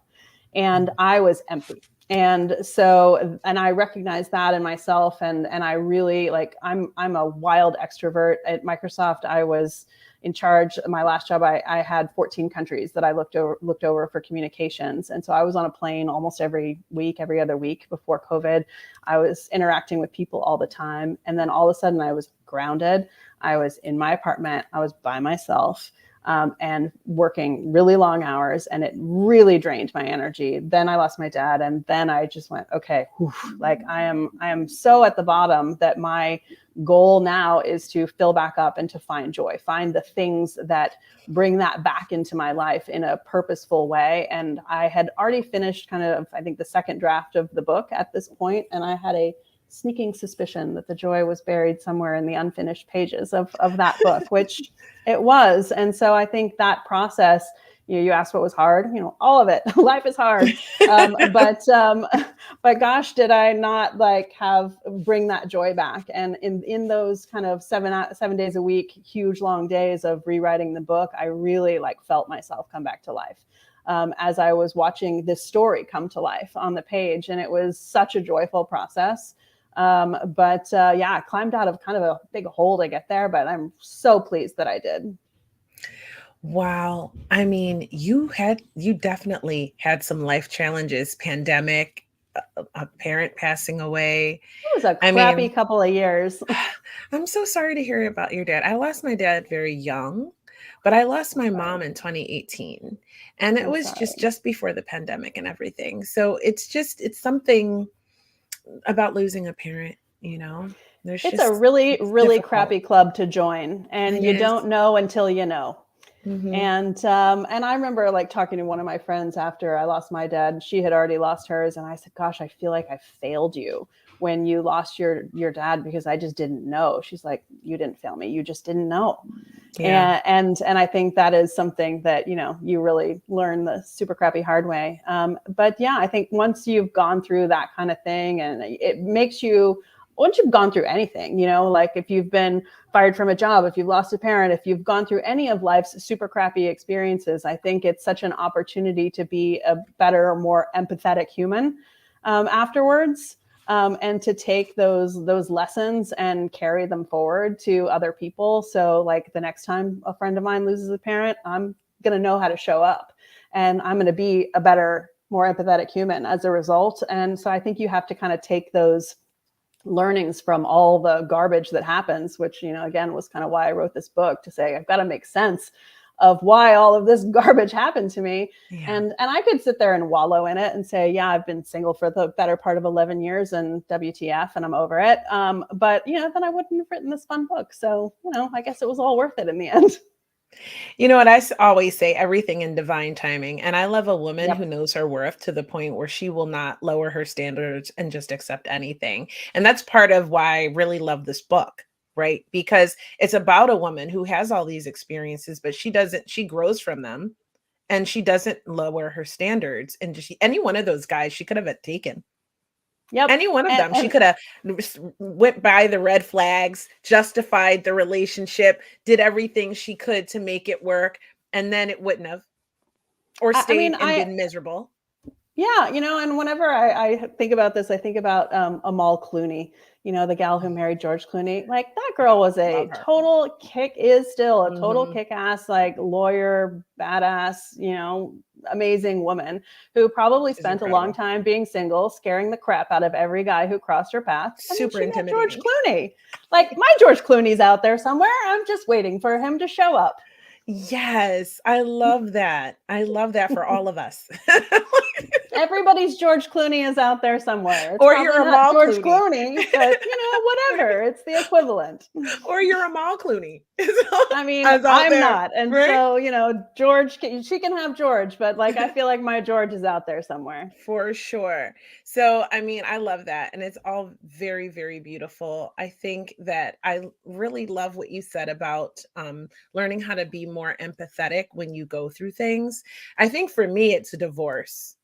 And I was empty. And so, and I recognized that in myself. And I really, like, I'm a wild extrovert. At Microsoft, I was in charge. My last job, I had 14 countries that I looked over for communications. And so I was on a plane almost every week, every other week before COVID. I was interacting with people all the time. And then all of a sudden I was grounded. I was in my apartment. I was by myself. And working really long hours, and it really drained my energy. Then I lost my dad, and then I just went, okay, whew, like I am so at the bottom that my goal now is to fill back up and to find joy, find the things that bring that back into my life in a purposeful way. And I had already finished kind of, I think, the second draft of the book at this point, and I had a sneaking suspicion that the joy was buried somewhere in the unfinished pages of that book, which it was. And so I think that process, you asked what was hard, all of it. Life is hard. But gosh, did I not like bring that joy back. And in those kind of 7 days a week, huge long days of rewriting the book, I really like felt myself come back to life. As I was watching this story come to life on the page. And it was such a joyful process. Yeah, I climbed out of kind of a big hole to get there, but I'm so pleased that I did. Wow. I mean, you definitely had some life challenges, pandemic, a parent passing away. It was a I crappy mean, couple of years. I'm so sorry to hear about your dad. I lost my dad very young, but I lost my Sorry. mom in 2018, and it I'm was sorry. just before the pandemic and everything. So it's something about losing a parent, you know. There's It's a just really, it's really difficult. crappy club to join, and It you is. don't know until you know. Mhm. And I remember like talking to one of my friends after I lost my dad. She had already lost hers, and I said, "Gosh, I feel like I failed you when you lost your dad because I just didn't know." She's like, "You didn't fail me. You just didn't know." Yeah. And I think that is something that you really learn the super crappy hard way. But yeah, I think once you've gone through that kind of thing, and it makes you, once you've gone through anything, like if you've been fired from a job, if you've lost a parent, if you've gone through any of life's super crappy experiences, I think it's such an opportunity to be a better, more empathetic human afterwards, and to take those lessons and carry them forward to other people. So like the next time a friend of mine loses a parent, I'm going to know how to show up, and I'm going to be a better, more empathetic human as a result. And so I think you have to kind of take those learnings from all the garbage that happens, which again was kind of why I wrote this book, to say I've got to make sense of why all of this garbage happened to me. Yeah. And I could sit there and wallow in it and say, yeah, I've been single for the better part of 11 years and WTF, and I'm over it. But then I wouldn't have written this fun book. So I guess it was all worth it in the end. You know what always say, everything in divine timing. And I love a woman who Yep. knows her worth to the point where she will not lower her standards and just accept anything. And that's part of why I really love this book, right? Because it's about a woman who has all these experiences, but she grows from them, and she doesn't lower her standards. And just any one of those guys she could have taken. Yep. Any one of them. She And coulda went by the red flags, justified the relationship, did everything she could to make it work, and then it wouldn't have, or I mean, stayed and been miserable. yeah, and whenever I think about this, I think about Amal Clooney, the gal who married George Clooney. Like that girl was Love a her. is still a total Mhm. kick ass, like lawyer, badass, amazing woman who probably She's spent a long incredible. time being single, scaring the crap out of every guy who crossed her path. And then Super she met George intimidating. Clooney. Like my George Clooney's out there somewhere. I'm just waiting for him to show up. Yes, I love that. I love that for all of us. Everybody's George Clooney is out there somewhere. It's Or you're probably a not Amal George Clooney. Clooney, but whatever. It's the equivalent. Or you're a Amal Clooney. I mean, Is out I'm there, not. And right? so, George, she can have George, but like, I feel like my George is out there somewhere. For sure. So, I mean, I love that. And it's all very, very beautiful. I think that really love what you said about learning how to be more empathetic when you go through things. I think for me, it's a divorce.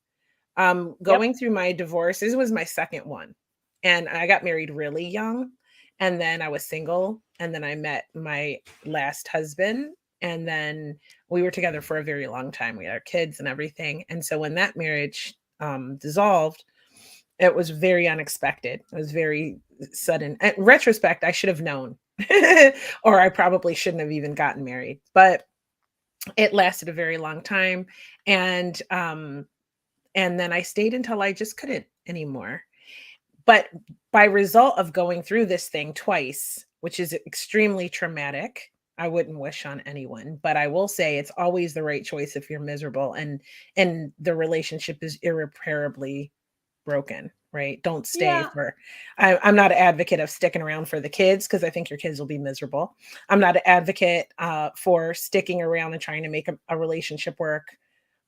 Yep. Going through my divorce, this was my second one. And I got married really young. And then I was single. And then I met my last husband. And then we were together for a very long time. We had our kids and everything. And so when that marriage dissolved, it was very unexpected. It was very sudden. In retrospect, I should have known, or I probably shouldn't have even gotten married. But it lasted a very long time, and then I stayed until I just couldn't anymore. But by result of going through this thing twice, which is extremely traumatic, I wouldn't wish on anyone, but I will say it's always the right choice if you're miserable and the relationship is irreparably broken, right? Don't stay Yeah. for I'm not an advocate of sticking around for the kids because I think your kids will be miserable. I'm not an advocate for sticking around and trying to make a relationship work.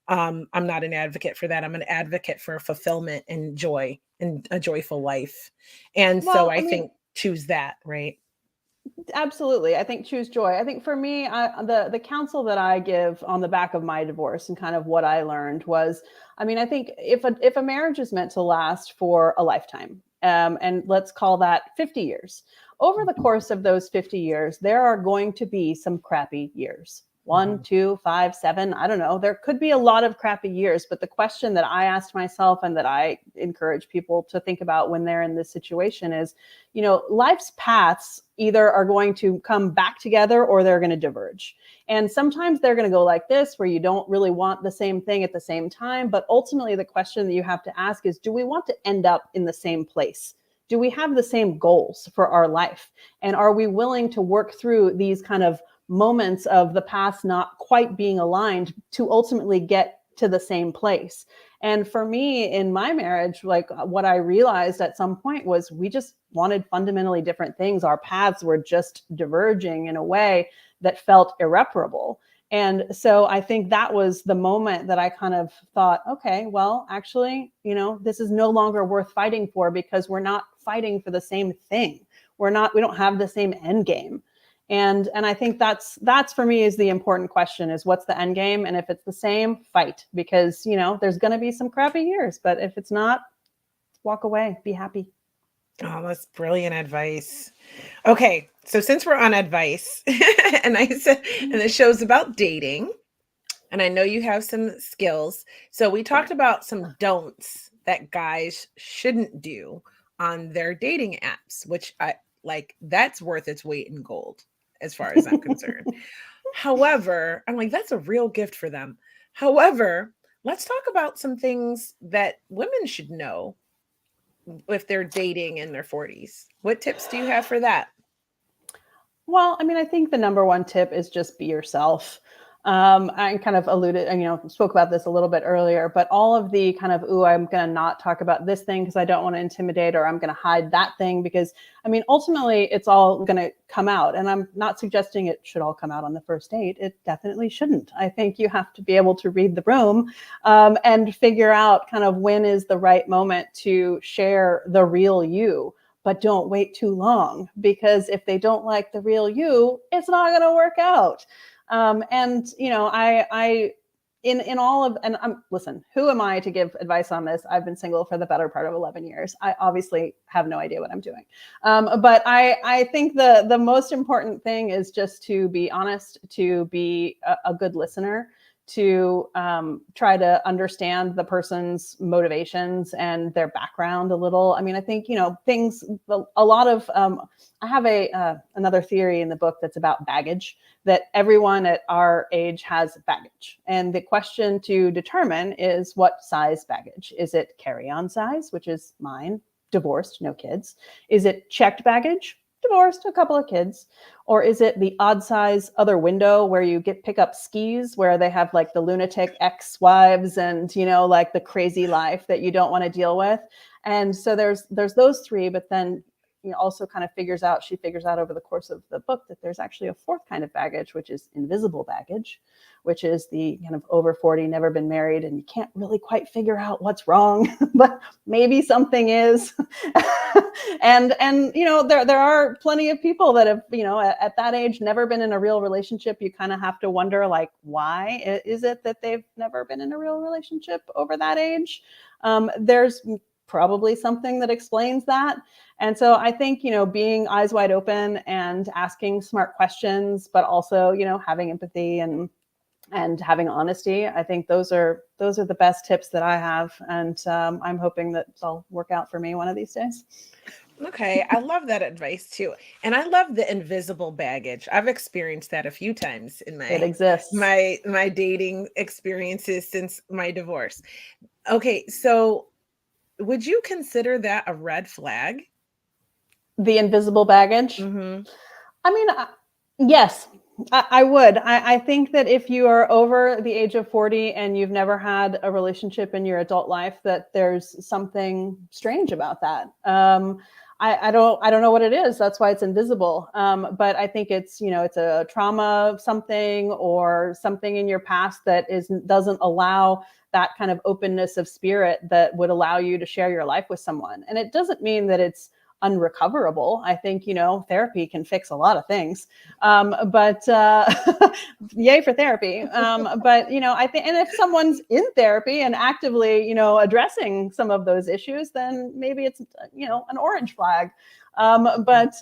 I'm not an advocate for that. I'm an advocate for fulfillment and joy and a joyful life. And so Well, I I mean, think choose that, right? absolutely. I think choose joy. I think for me, the counsel that I give on the back of my divorce and kind of what I learned was, I mean, I think if a marriage is meant to last for a lifetime, and let's call that 50 years, over the course of those 50 years, there are going to be some crappy years. 1, 2, 5, 7, I don't know. There could be a lot of crappy years, but the question that I asked myself and that I encourage people to think about when they're in this situation is, life's paths either are going to come back together or they're going to diverge. And sometimes they're going to go like this, where you don't really want the same thing at the same time. But ultimately, the question that you have to ask is, do we want to end up in the same place? Do we have the same goals for our life? And are we willing to work through these kind of moments of the past not quite being aligned to ultimately get to the same place? And for me, in my marriage, like what I realized at some point was we just wanted fundamentally different things. Our paths were just diverging in a way that felt irreparable. And so I think that was the moment that I kind of thought, okay, well, actually, this is no longer worth fighting for, because we're not fighting for the same thing. We don't have the same end game. And I think that's for me is the important question, is what's the end game? And if it's the same, fight, because, there's going to be some crappy years, but if it's not, walk away, be happy. Oh, that's brilliant advice. Okay, so since we're on advice, and I said, and the show's about dating, and I know you have some skills. So we talked about some don'ts that guys shouldn't do on their dating apps, which I like, that's worth its weight in gold as far as I'm concerned. However, I'm like, that's a real gift for them. However, let's talk about some things that women should know if they're dating in their 40s. What tips do you have for that? Well, I mean, I think the number one tip is just be yourself. I kind of alluded, and spoke about this a little bit earlier, but all of the kind of, I'm going to not talk about this thing because I don't want to intimidate, or I'm going to hide that thing because, I mean, ultimately it's all going to come out. And I'm not suggesting it should all come out on the first date. It definitely shouldn't. I think you have to be able to read the room and figure out kind of when is the right moment to share the real you. But don't wait too long, because if they don't like the real you, it's not going to work out. And I in all of, and listen, who am I to give advice on this? I've been single for the better part of 11 years. I obviously have no idea what I'm doing. But I think the most important thing is just to be honest, to be a good listener, to try to understand the person's motivations and their background a little. I mean, I think, things, a lot of, I have another theory in the book that's about baggage, that everyone at our age has baggage. And the question to determine is, what size baggage? Is it carry-on size, which is mine, divorced, no kids? Is it checked baggage? Divorced, a couple of kids? Or is it the odd size other window where you pick up skis, where they have like the lunatic ex-wives and, like the crazy life that you don't want to deal with? And so there's those three, but then also kind of she figures out over the course of the book that there's actually a fourth kind of baggage, which is invisible baggage, which is the kind of over 40, never been married, and you can't really quite figure out what's wrong, but maybe something is. and there are plenty of people that have, at that age, never been in a real relationship. You kind of have to wonder, like, why is it that they've never been in a real relationship over that age? There's probably something that explains that. And so I think, being eyes wide open and asking smart questions, but also, having empathy and having honesty. I think those are the best tips that I have. And I'm hoping that it'll work out for me one of these days. Okay, I love that advice too. And I love the invisible baggage. I've experienced that a few times in It exists. my dating experiences since my divorce. Okay, so would you consider that a red flag? The invisible baggage? Mm-hmm. I mean, yes, I would. I think that if you are over the age of 40 and you've never had a relationship in your adult life, that there's something strange about that. I don't know what it is. That's why it's invisible. But I think it's a trauma of something, or something in your past that doesn't allow that kind of openness of spirit that would allow you to share your life with someone. And it doesn't mean that it's unrecoverable. I think, therapy can fix a lot of things. But yay for therapy. But, I think, and if someone's in therapy and actively, addressing some of those issues, then maybe it's, an orange flag. But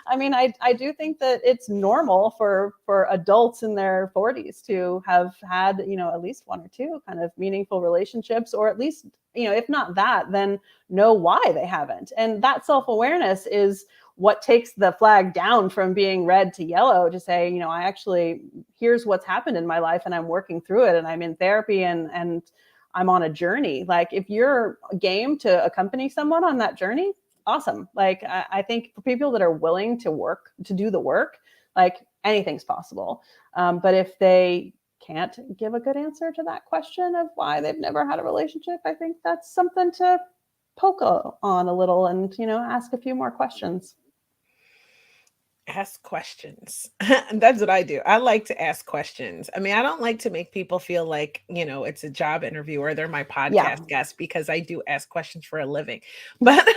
I mean, I do think that it's normal for adults in their 40s to have had, at least one or two kind of meaningful relationships, or at least, if not that, then know why they haven't. And that self-awareness is what takes the flag down from being red to yellow, to say, I actually, here's what's happened in my life, and I'm working through it, and I'm in therapy, and I'm on a journey. Like, if you're game to accompany someone on that journey, awesome. Like, I think for people that are willing to do the work, like, anything's possible. But if they can't give a good answer to that question of why they've never had a relationship, I think that's something to poke on a little, and, ask a few more questions. Ask questions. And that's what I do. I like to ask questions. I mean, I don't like to make people feel like, it's a job interview or they're my Yeah. podcast guest, because I do ask questions for a living. But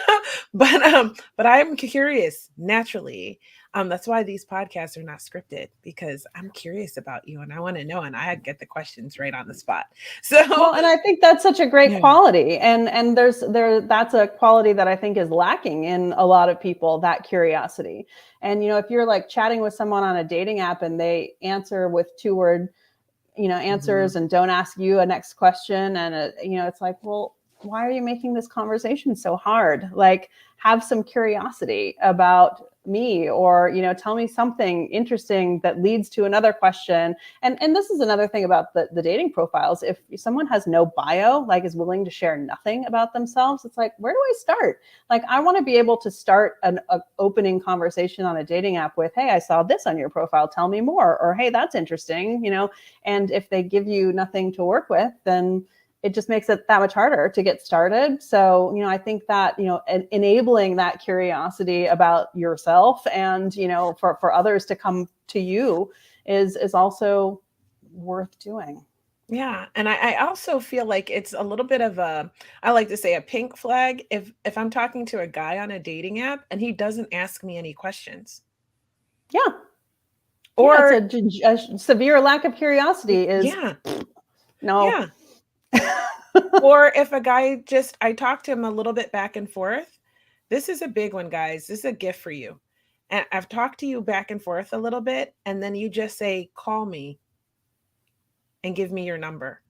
but I'm curious naturally. That's why these podcasts are not scripted, because I'm curious about you and I want to know, and I get the questions right on the spot. So Well, and I think that's such a great yeah. quality. And that's a quality that I think is lacking in a lot of people, that curiosity. And, if you're like chatting with someone on a dating app and they answer with 2-word, Mhm. answers, and don't ask you a next question, and, it's like, well, why are you making this conversation so hard? Like, have some curiosity about me, or, tell me something interesting that leads to another question. And this is another thing about the dating profiles. If someone has no bio, like, is willing to share nothing about themselves, it's like, where do I start? Like, I want to be able to start an opening conversation on a dating app with, hey, I saw this on your profile, tell me more, or hey, that's interesting. And if they give you nothing to work with, then it just makes it that much harder to get started. So, I think that, enabling that curiosity about yourself, and, for others to come to you, is also worth doing. Yeah, and I also feel like it's a little bit of a, I like to say, a pink flag if I'm talking to a guy on a dating app and he doesn't ask me any questions. Yeah. Yeah. It's Or a severe lack of curiosity is yeah, no. yeah. Or if a guy just, I talk to him a little bit back and forth. This is a big one, guys. This is a gift for you. And I've talked to you back and forth a little bit, and then you just say, call me and give me your number.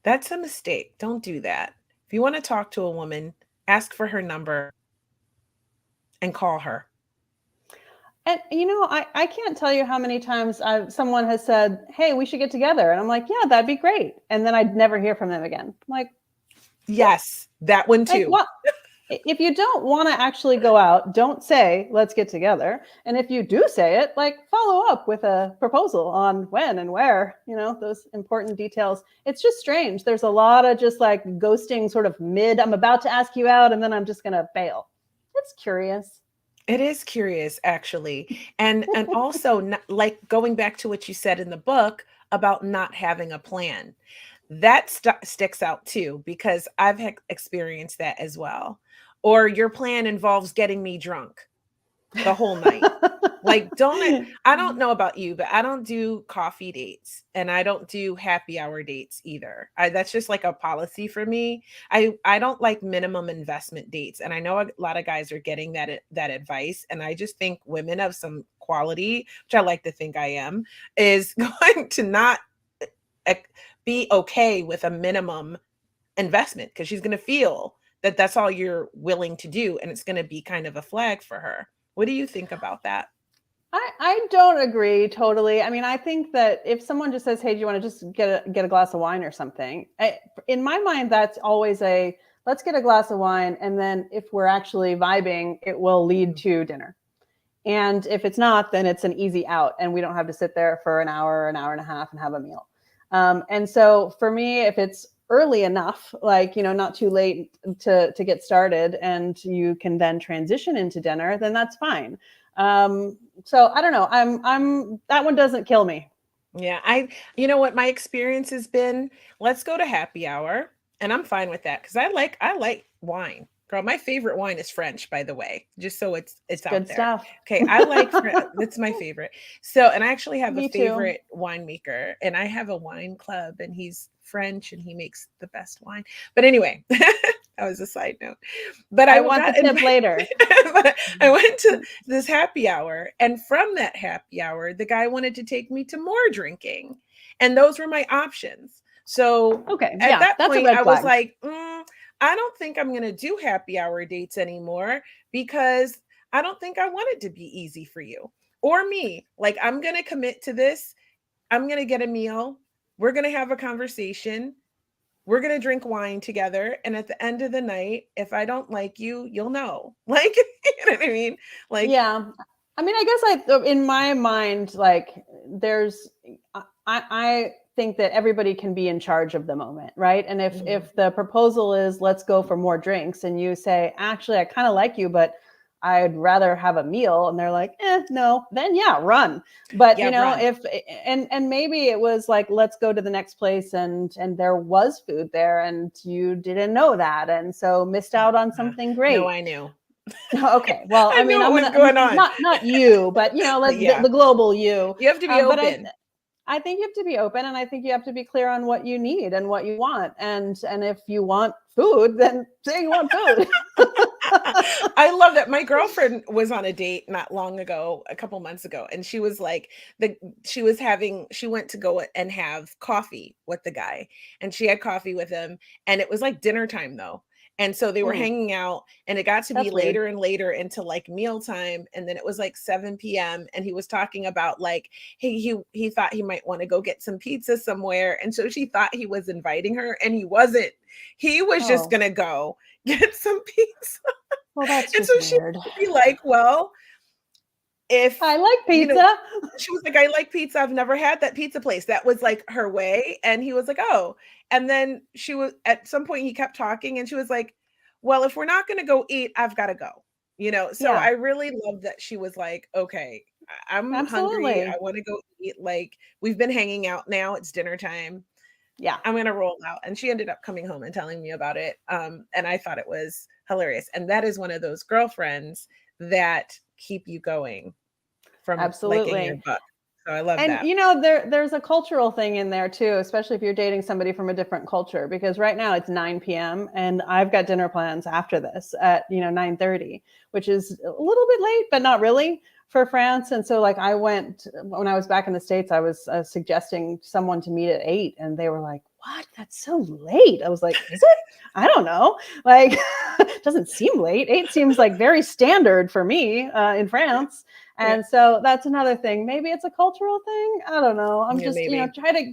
That's a mistake. Don't do that. If you want to talk to a woman, ask for her number and call her. And, I can't tell you how many times someone has said, hey, we should get together. And I'm like, yeah, that'd be great. And then I'd never hear from them again. I'm Yes, that one like, too. what? If you don't want to actually go out, don't say, let's get together. And if you do say it, like, follow up with a proposal on when and where, those important details. It's just strange. There's a lot of just like ghosting, sort of mid, I'm about to ask you out, and then I'm just going to bail. It's curious. It is curious, actually. And also, like, going back to what you said in the book about not having a plan. That sticks out too, because I've experienced that as well. Or your plan involves getting me drunk the whole night. Like, I don't know about you, but I don't do coffee dates and I don't do happy hour dates either. That's just like a policy for me. I don't like minimum investment dates, and I know a lot of guys are getting that advice, and I just think women of some quality, which I like to think I am, is going to not be okay with a minimum investment, because she's going to feel that that's all you're willing to do, and it's going to be kind of a flag for her. What do you think about that? I don't agree totally. I mean, I think that if someone just says, hey, do you want to just get a glass of wine or something? In my mind, that's always a, let's get a glass of wine. And then if we're actually vibing, it will lead to dinner. And if it's not, then it's an easy out, and we don't have to sit there for an hour and a half and have a meal. And so for me, if it's early enough, like, not too late to get started, and you can then transition into dinner, then that's fine. So I don't know. I'm that one doesn't kill me. Yeah, you know what my experience has been? Let's go to happy hour, and I'm fine with that, because I like wine. Girl, my favorite wine is French, by the way, just so it's out Good there. stuff. Okay, I like that's my favorite. So, and I actually have a Me too. favorite winemaker, and I have a wine club, and he's French and he makes the best wine. But anyway, That was a side note. But I I want the got tip invited. later. But I went to this happy hour, and from that happy hour, the guy wanted to take me to more drinking, and those were my options. So Okay, at yeah, that that's a point, red I was flag. like, I don't think I'm going to do happy hour dates anymore because I don't think I want it to be easy for you or me. Like, I'm going to commit to this. I'm going to get a meal. We're going to have a conversation. We're going to drink wine together. And at the end of the night, if I don't like you, you'll know. Like, you know what I mean? Like, Yeah. I mean, I guess in my mind, like there's, I think that everybody can be in charge of the moment, right? And mhm. if the proposal is let's go for more drinks, and you say, actually, I kind of like you, but I'd rather have a meal, and they're like, no, then yeah, run. But Yeah, run. if and maybe it was like let's go to the next place, and there was food there, and you didn't know that, and so missed out on Uh, something no, great. I knew. Okay. Well, I I mean, knew what was I'm going on. not you, but like Yeah, the global you. you have to be But open. I think you have to be open, and I think you have to be clear on what you need and what you want. And if you want food, then say you want food. I love that. My girlfriend was on a date not long ago, a couple months ago, and she was like, she went to go and have coffee with the guy, and she had coffee with him, and it was like dinner time though. And so they were Hmm, hanging out, and it got to be that's weird. later and later into like mealtime. And then it was like 7 p.m. And he was talking about like, hey, he thought he might want to go get some pizza somewhere. And so she thought he was inviting her, and he wasn't. He was just Oh, gonna go get some pizza. well, that's And so just she weird. would be like, well, if, I like you know, pizza. she was like, I like pizza. I've never had that pizza place. That was like her way. And he was like, oh. And then she was at some point he kept talking and she was like, well, if we're not going to go eat, I've got to go. So Yeah, I really love that she was like, okay, I'm hungry. I absolutely. want to go eat. Like, we've been hanging out now. It's dinner time. Yeah, I'm gonna roll out. And she ended up coming home and telling me about it. And I thought it was hilarious. And that is one of those girlfriends that keep you going from liking your absolutely. book. So I love And that. there's a cultural thing in there too, especially if you're dating somebody from a different culture, because right now it's 9 p.m. and I've got dinner plans after this at 9:30, which is a little bit late, but not really for France. And so like I went when I was back in the States, I was suggesting someone to meet at 8, and they were like, "What? That's so late." I was like, "Is it? I don't know. Like, it doesn't seem late. 8 seems like very standard for me in France." Yeah, And so that's another thing. Maybe it's a cultural thing. I don't know. I'm yeah, just, maybe.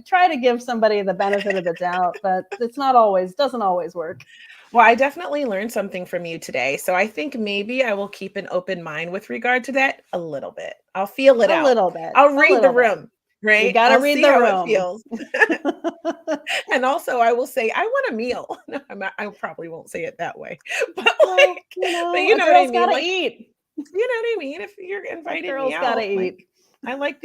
try to give somebody the benefit of the doubt, but it's not always doesn't always work. Well, I definitely learned something from you today. So I think maybe I will keep an open mind with regard to that a little bit. I'll feel it A out. little bit. I'll A read the little bit. room, You right? got to I'll read see the how it room. feels. And also I will say, I want a meal. No, I probably won't say it that way. But Well, like, but you a know what I girl's got mean? to Like, eat. you know what I mean? If you're A inviting me girl's got to out, like, eat. I like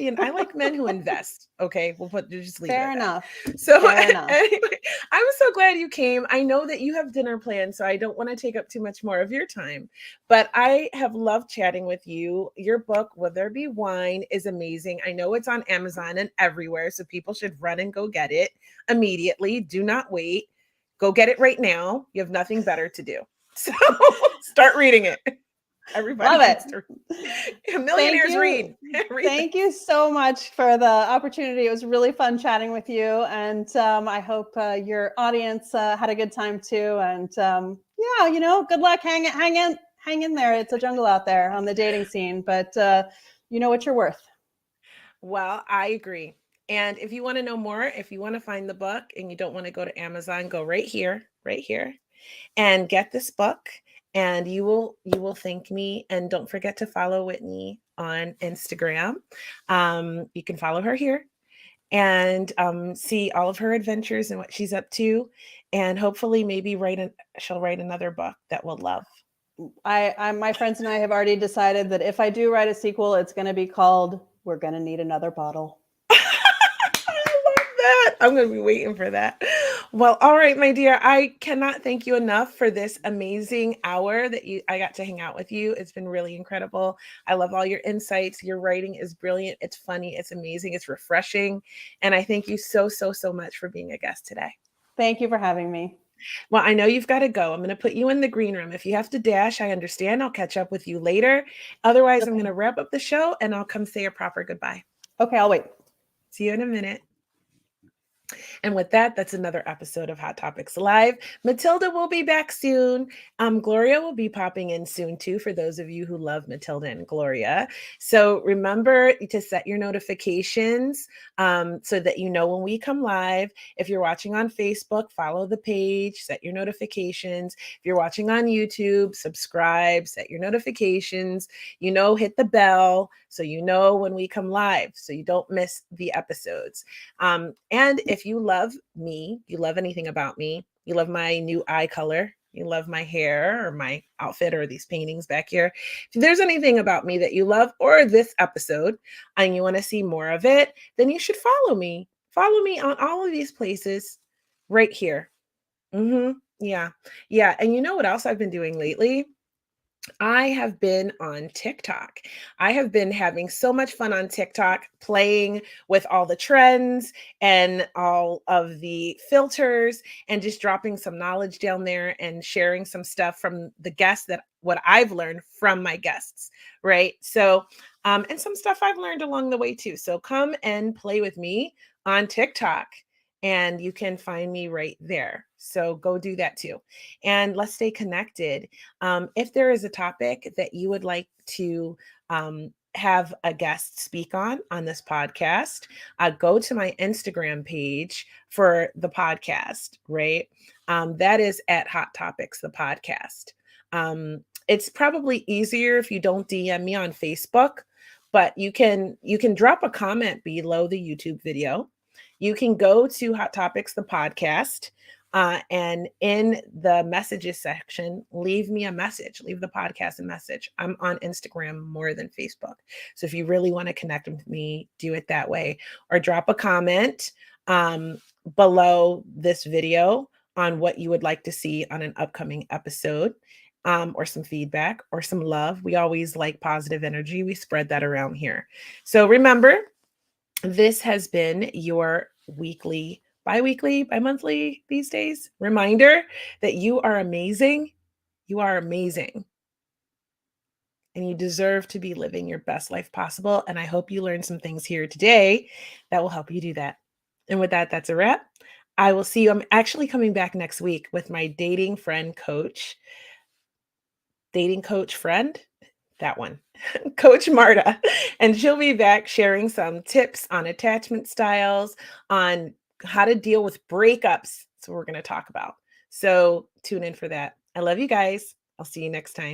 men who invest. Okay, just leave it Fair at enough. that. So Fair enough. anyway, I'm so glad you came. I know that you have dinner plans, so I don't want to take up too much more of your time. But I have loved chatting with you. Your book, Will There Be Wine, is amazing. I know it's on Amazon and everywhere, so people should run and go get it immediately. Do not wait. Go get it right now. You have nothing better to do. So start reading it. Love Everybody it. needs to Thank millionaires you. read. Read Thank you so much for the opportunity. It was really fun chatting with you. And I hope your audience had a good time too. And yeah, good luck. Hang in there. It's a jungle out there on the dating scene, but you know what you're worth. Well, I agree. And if you want to know more, if you want to find the book and you don't want to go to Amazon, go right here, and get this book. And you will thank me. And don't forget to follow Whitney on Instagram. You can follow her here and see all of her adventures and what she's up to. And hopefully, maybe she'll write another book that we'll love. My friends and I have already decided that if I do write a sequel, it's going to be called "We're Going to Need Another Bottle." I love that. I'm going to be waiting for that. Well, all right, my dear. I cannot thank you enough for this amazing hour that I got to hang out with you. It's been really incredible. I love all your insights. Your writing is brilliant. It's funny. It's amazing. It's refreshing. And I thank you so, so, so much for being a guest today. Thank you for having me. Well, I know you've got to go. I'm going to put you in the green room. If you have to dash, I understand. I'll catch up with you later. Otherwise, I'm going Okay. to wrap up the show and I'll come say a proper goodbye. Okay, I'll wait. See you in a minute. And with that, that's another episode of Hot Topics Live. Matilda will be back soon. Gloria will be popping in soon too, for those of you who love Matilda and Gloria. So remember to set your notifications so that you know when we come live. If you're watching on Facebook, follow the page, set your notifications. If you're watching on YouTube, subscribe, set your notifications. Hit the bell so you know when we come live so you don't miss the episodes. And if you love me, you love anything about me, you love my new eye color, you love my hair or my outfit or these paintings back here. If there's anything about me that you love or this episode and you want to see more of it, then you should follow me. Follow me on all of these places right here. Yeah. Yeah. And you know what else I've been doing lately? I have been on TikTok. I have been having so much fun on TikTok, playing with all the trends and all of the filters and just dropping some knowledge down there and sharing some stuff from the guests, that what I've learned from my guests, right? So, and some stuff I've learned along the way too. So come and play with me on TikTok and you can find me right there. So go do that too. And let's stay connected. If there is a topic that you would like to have a guest speak on this podcast, go to my Instagram page for the podcast, right? That is at Hot Topics, the podcast. It's probably easier if you don't DM me on Facebook, but you can drop a comment below the YouTube video. You can go to Hot Topics, the podcast, and in the messages section, leave me a message, leave the podcast a message. I'm on Instagram more than Facebook. So if you really want to connect with me, do it that way, or drop a comment below this video on what you would like to see on an upcoming episode, or some feedback or some love. We always like positive energy. We spread that around here. So remember, this has been your weekly, bi-weekly, bi-monthly these days reminder that you are amazing. You are amazing. And you deserve to be living your best life possible. And I hope you learned some things here today that will help you do that. And with that, that's a wrap. I will see you. I'm actually coming back next week with my dating coach friend, that one, Coach Marta. And she'll be back sharing some tips on attachment styles, on how to deal with breakups. So we're going to talk about. So tune in for that. I love you guys. I'll see you next time.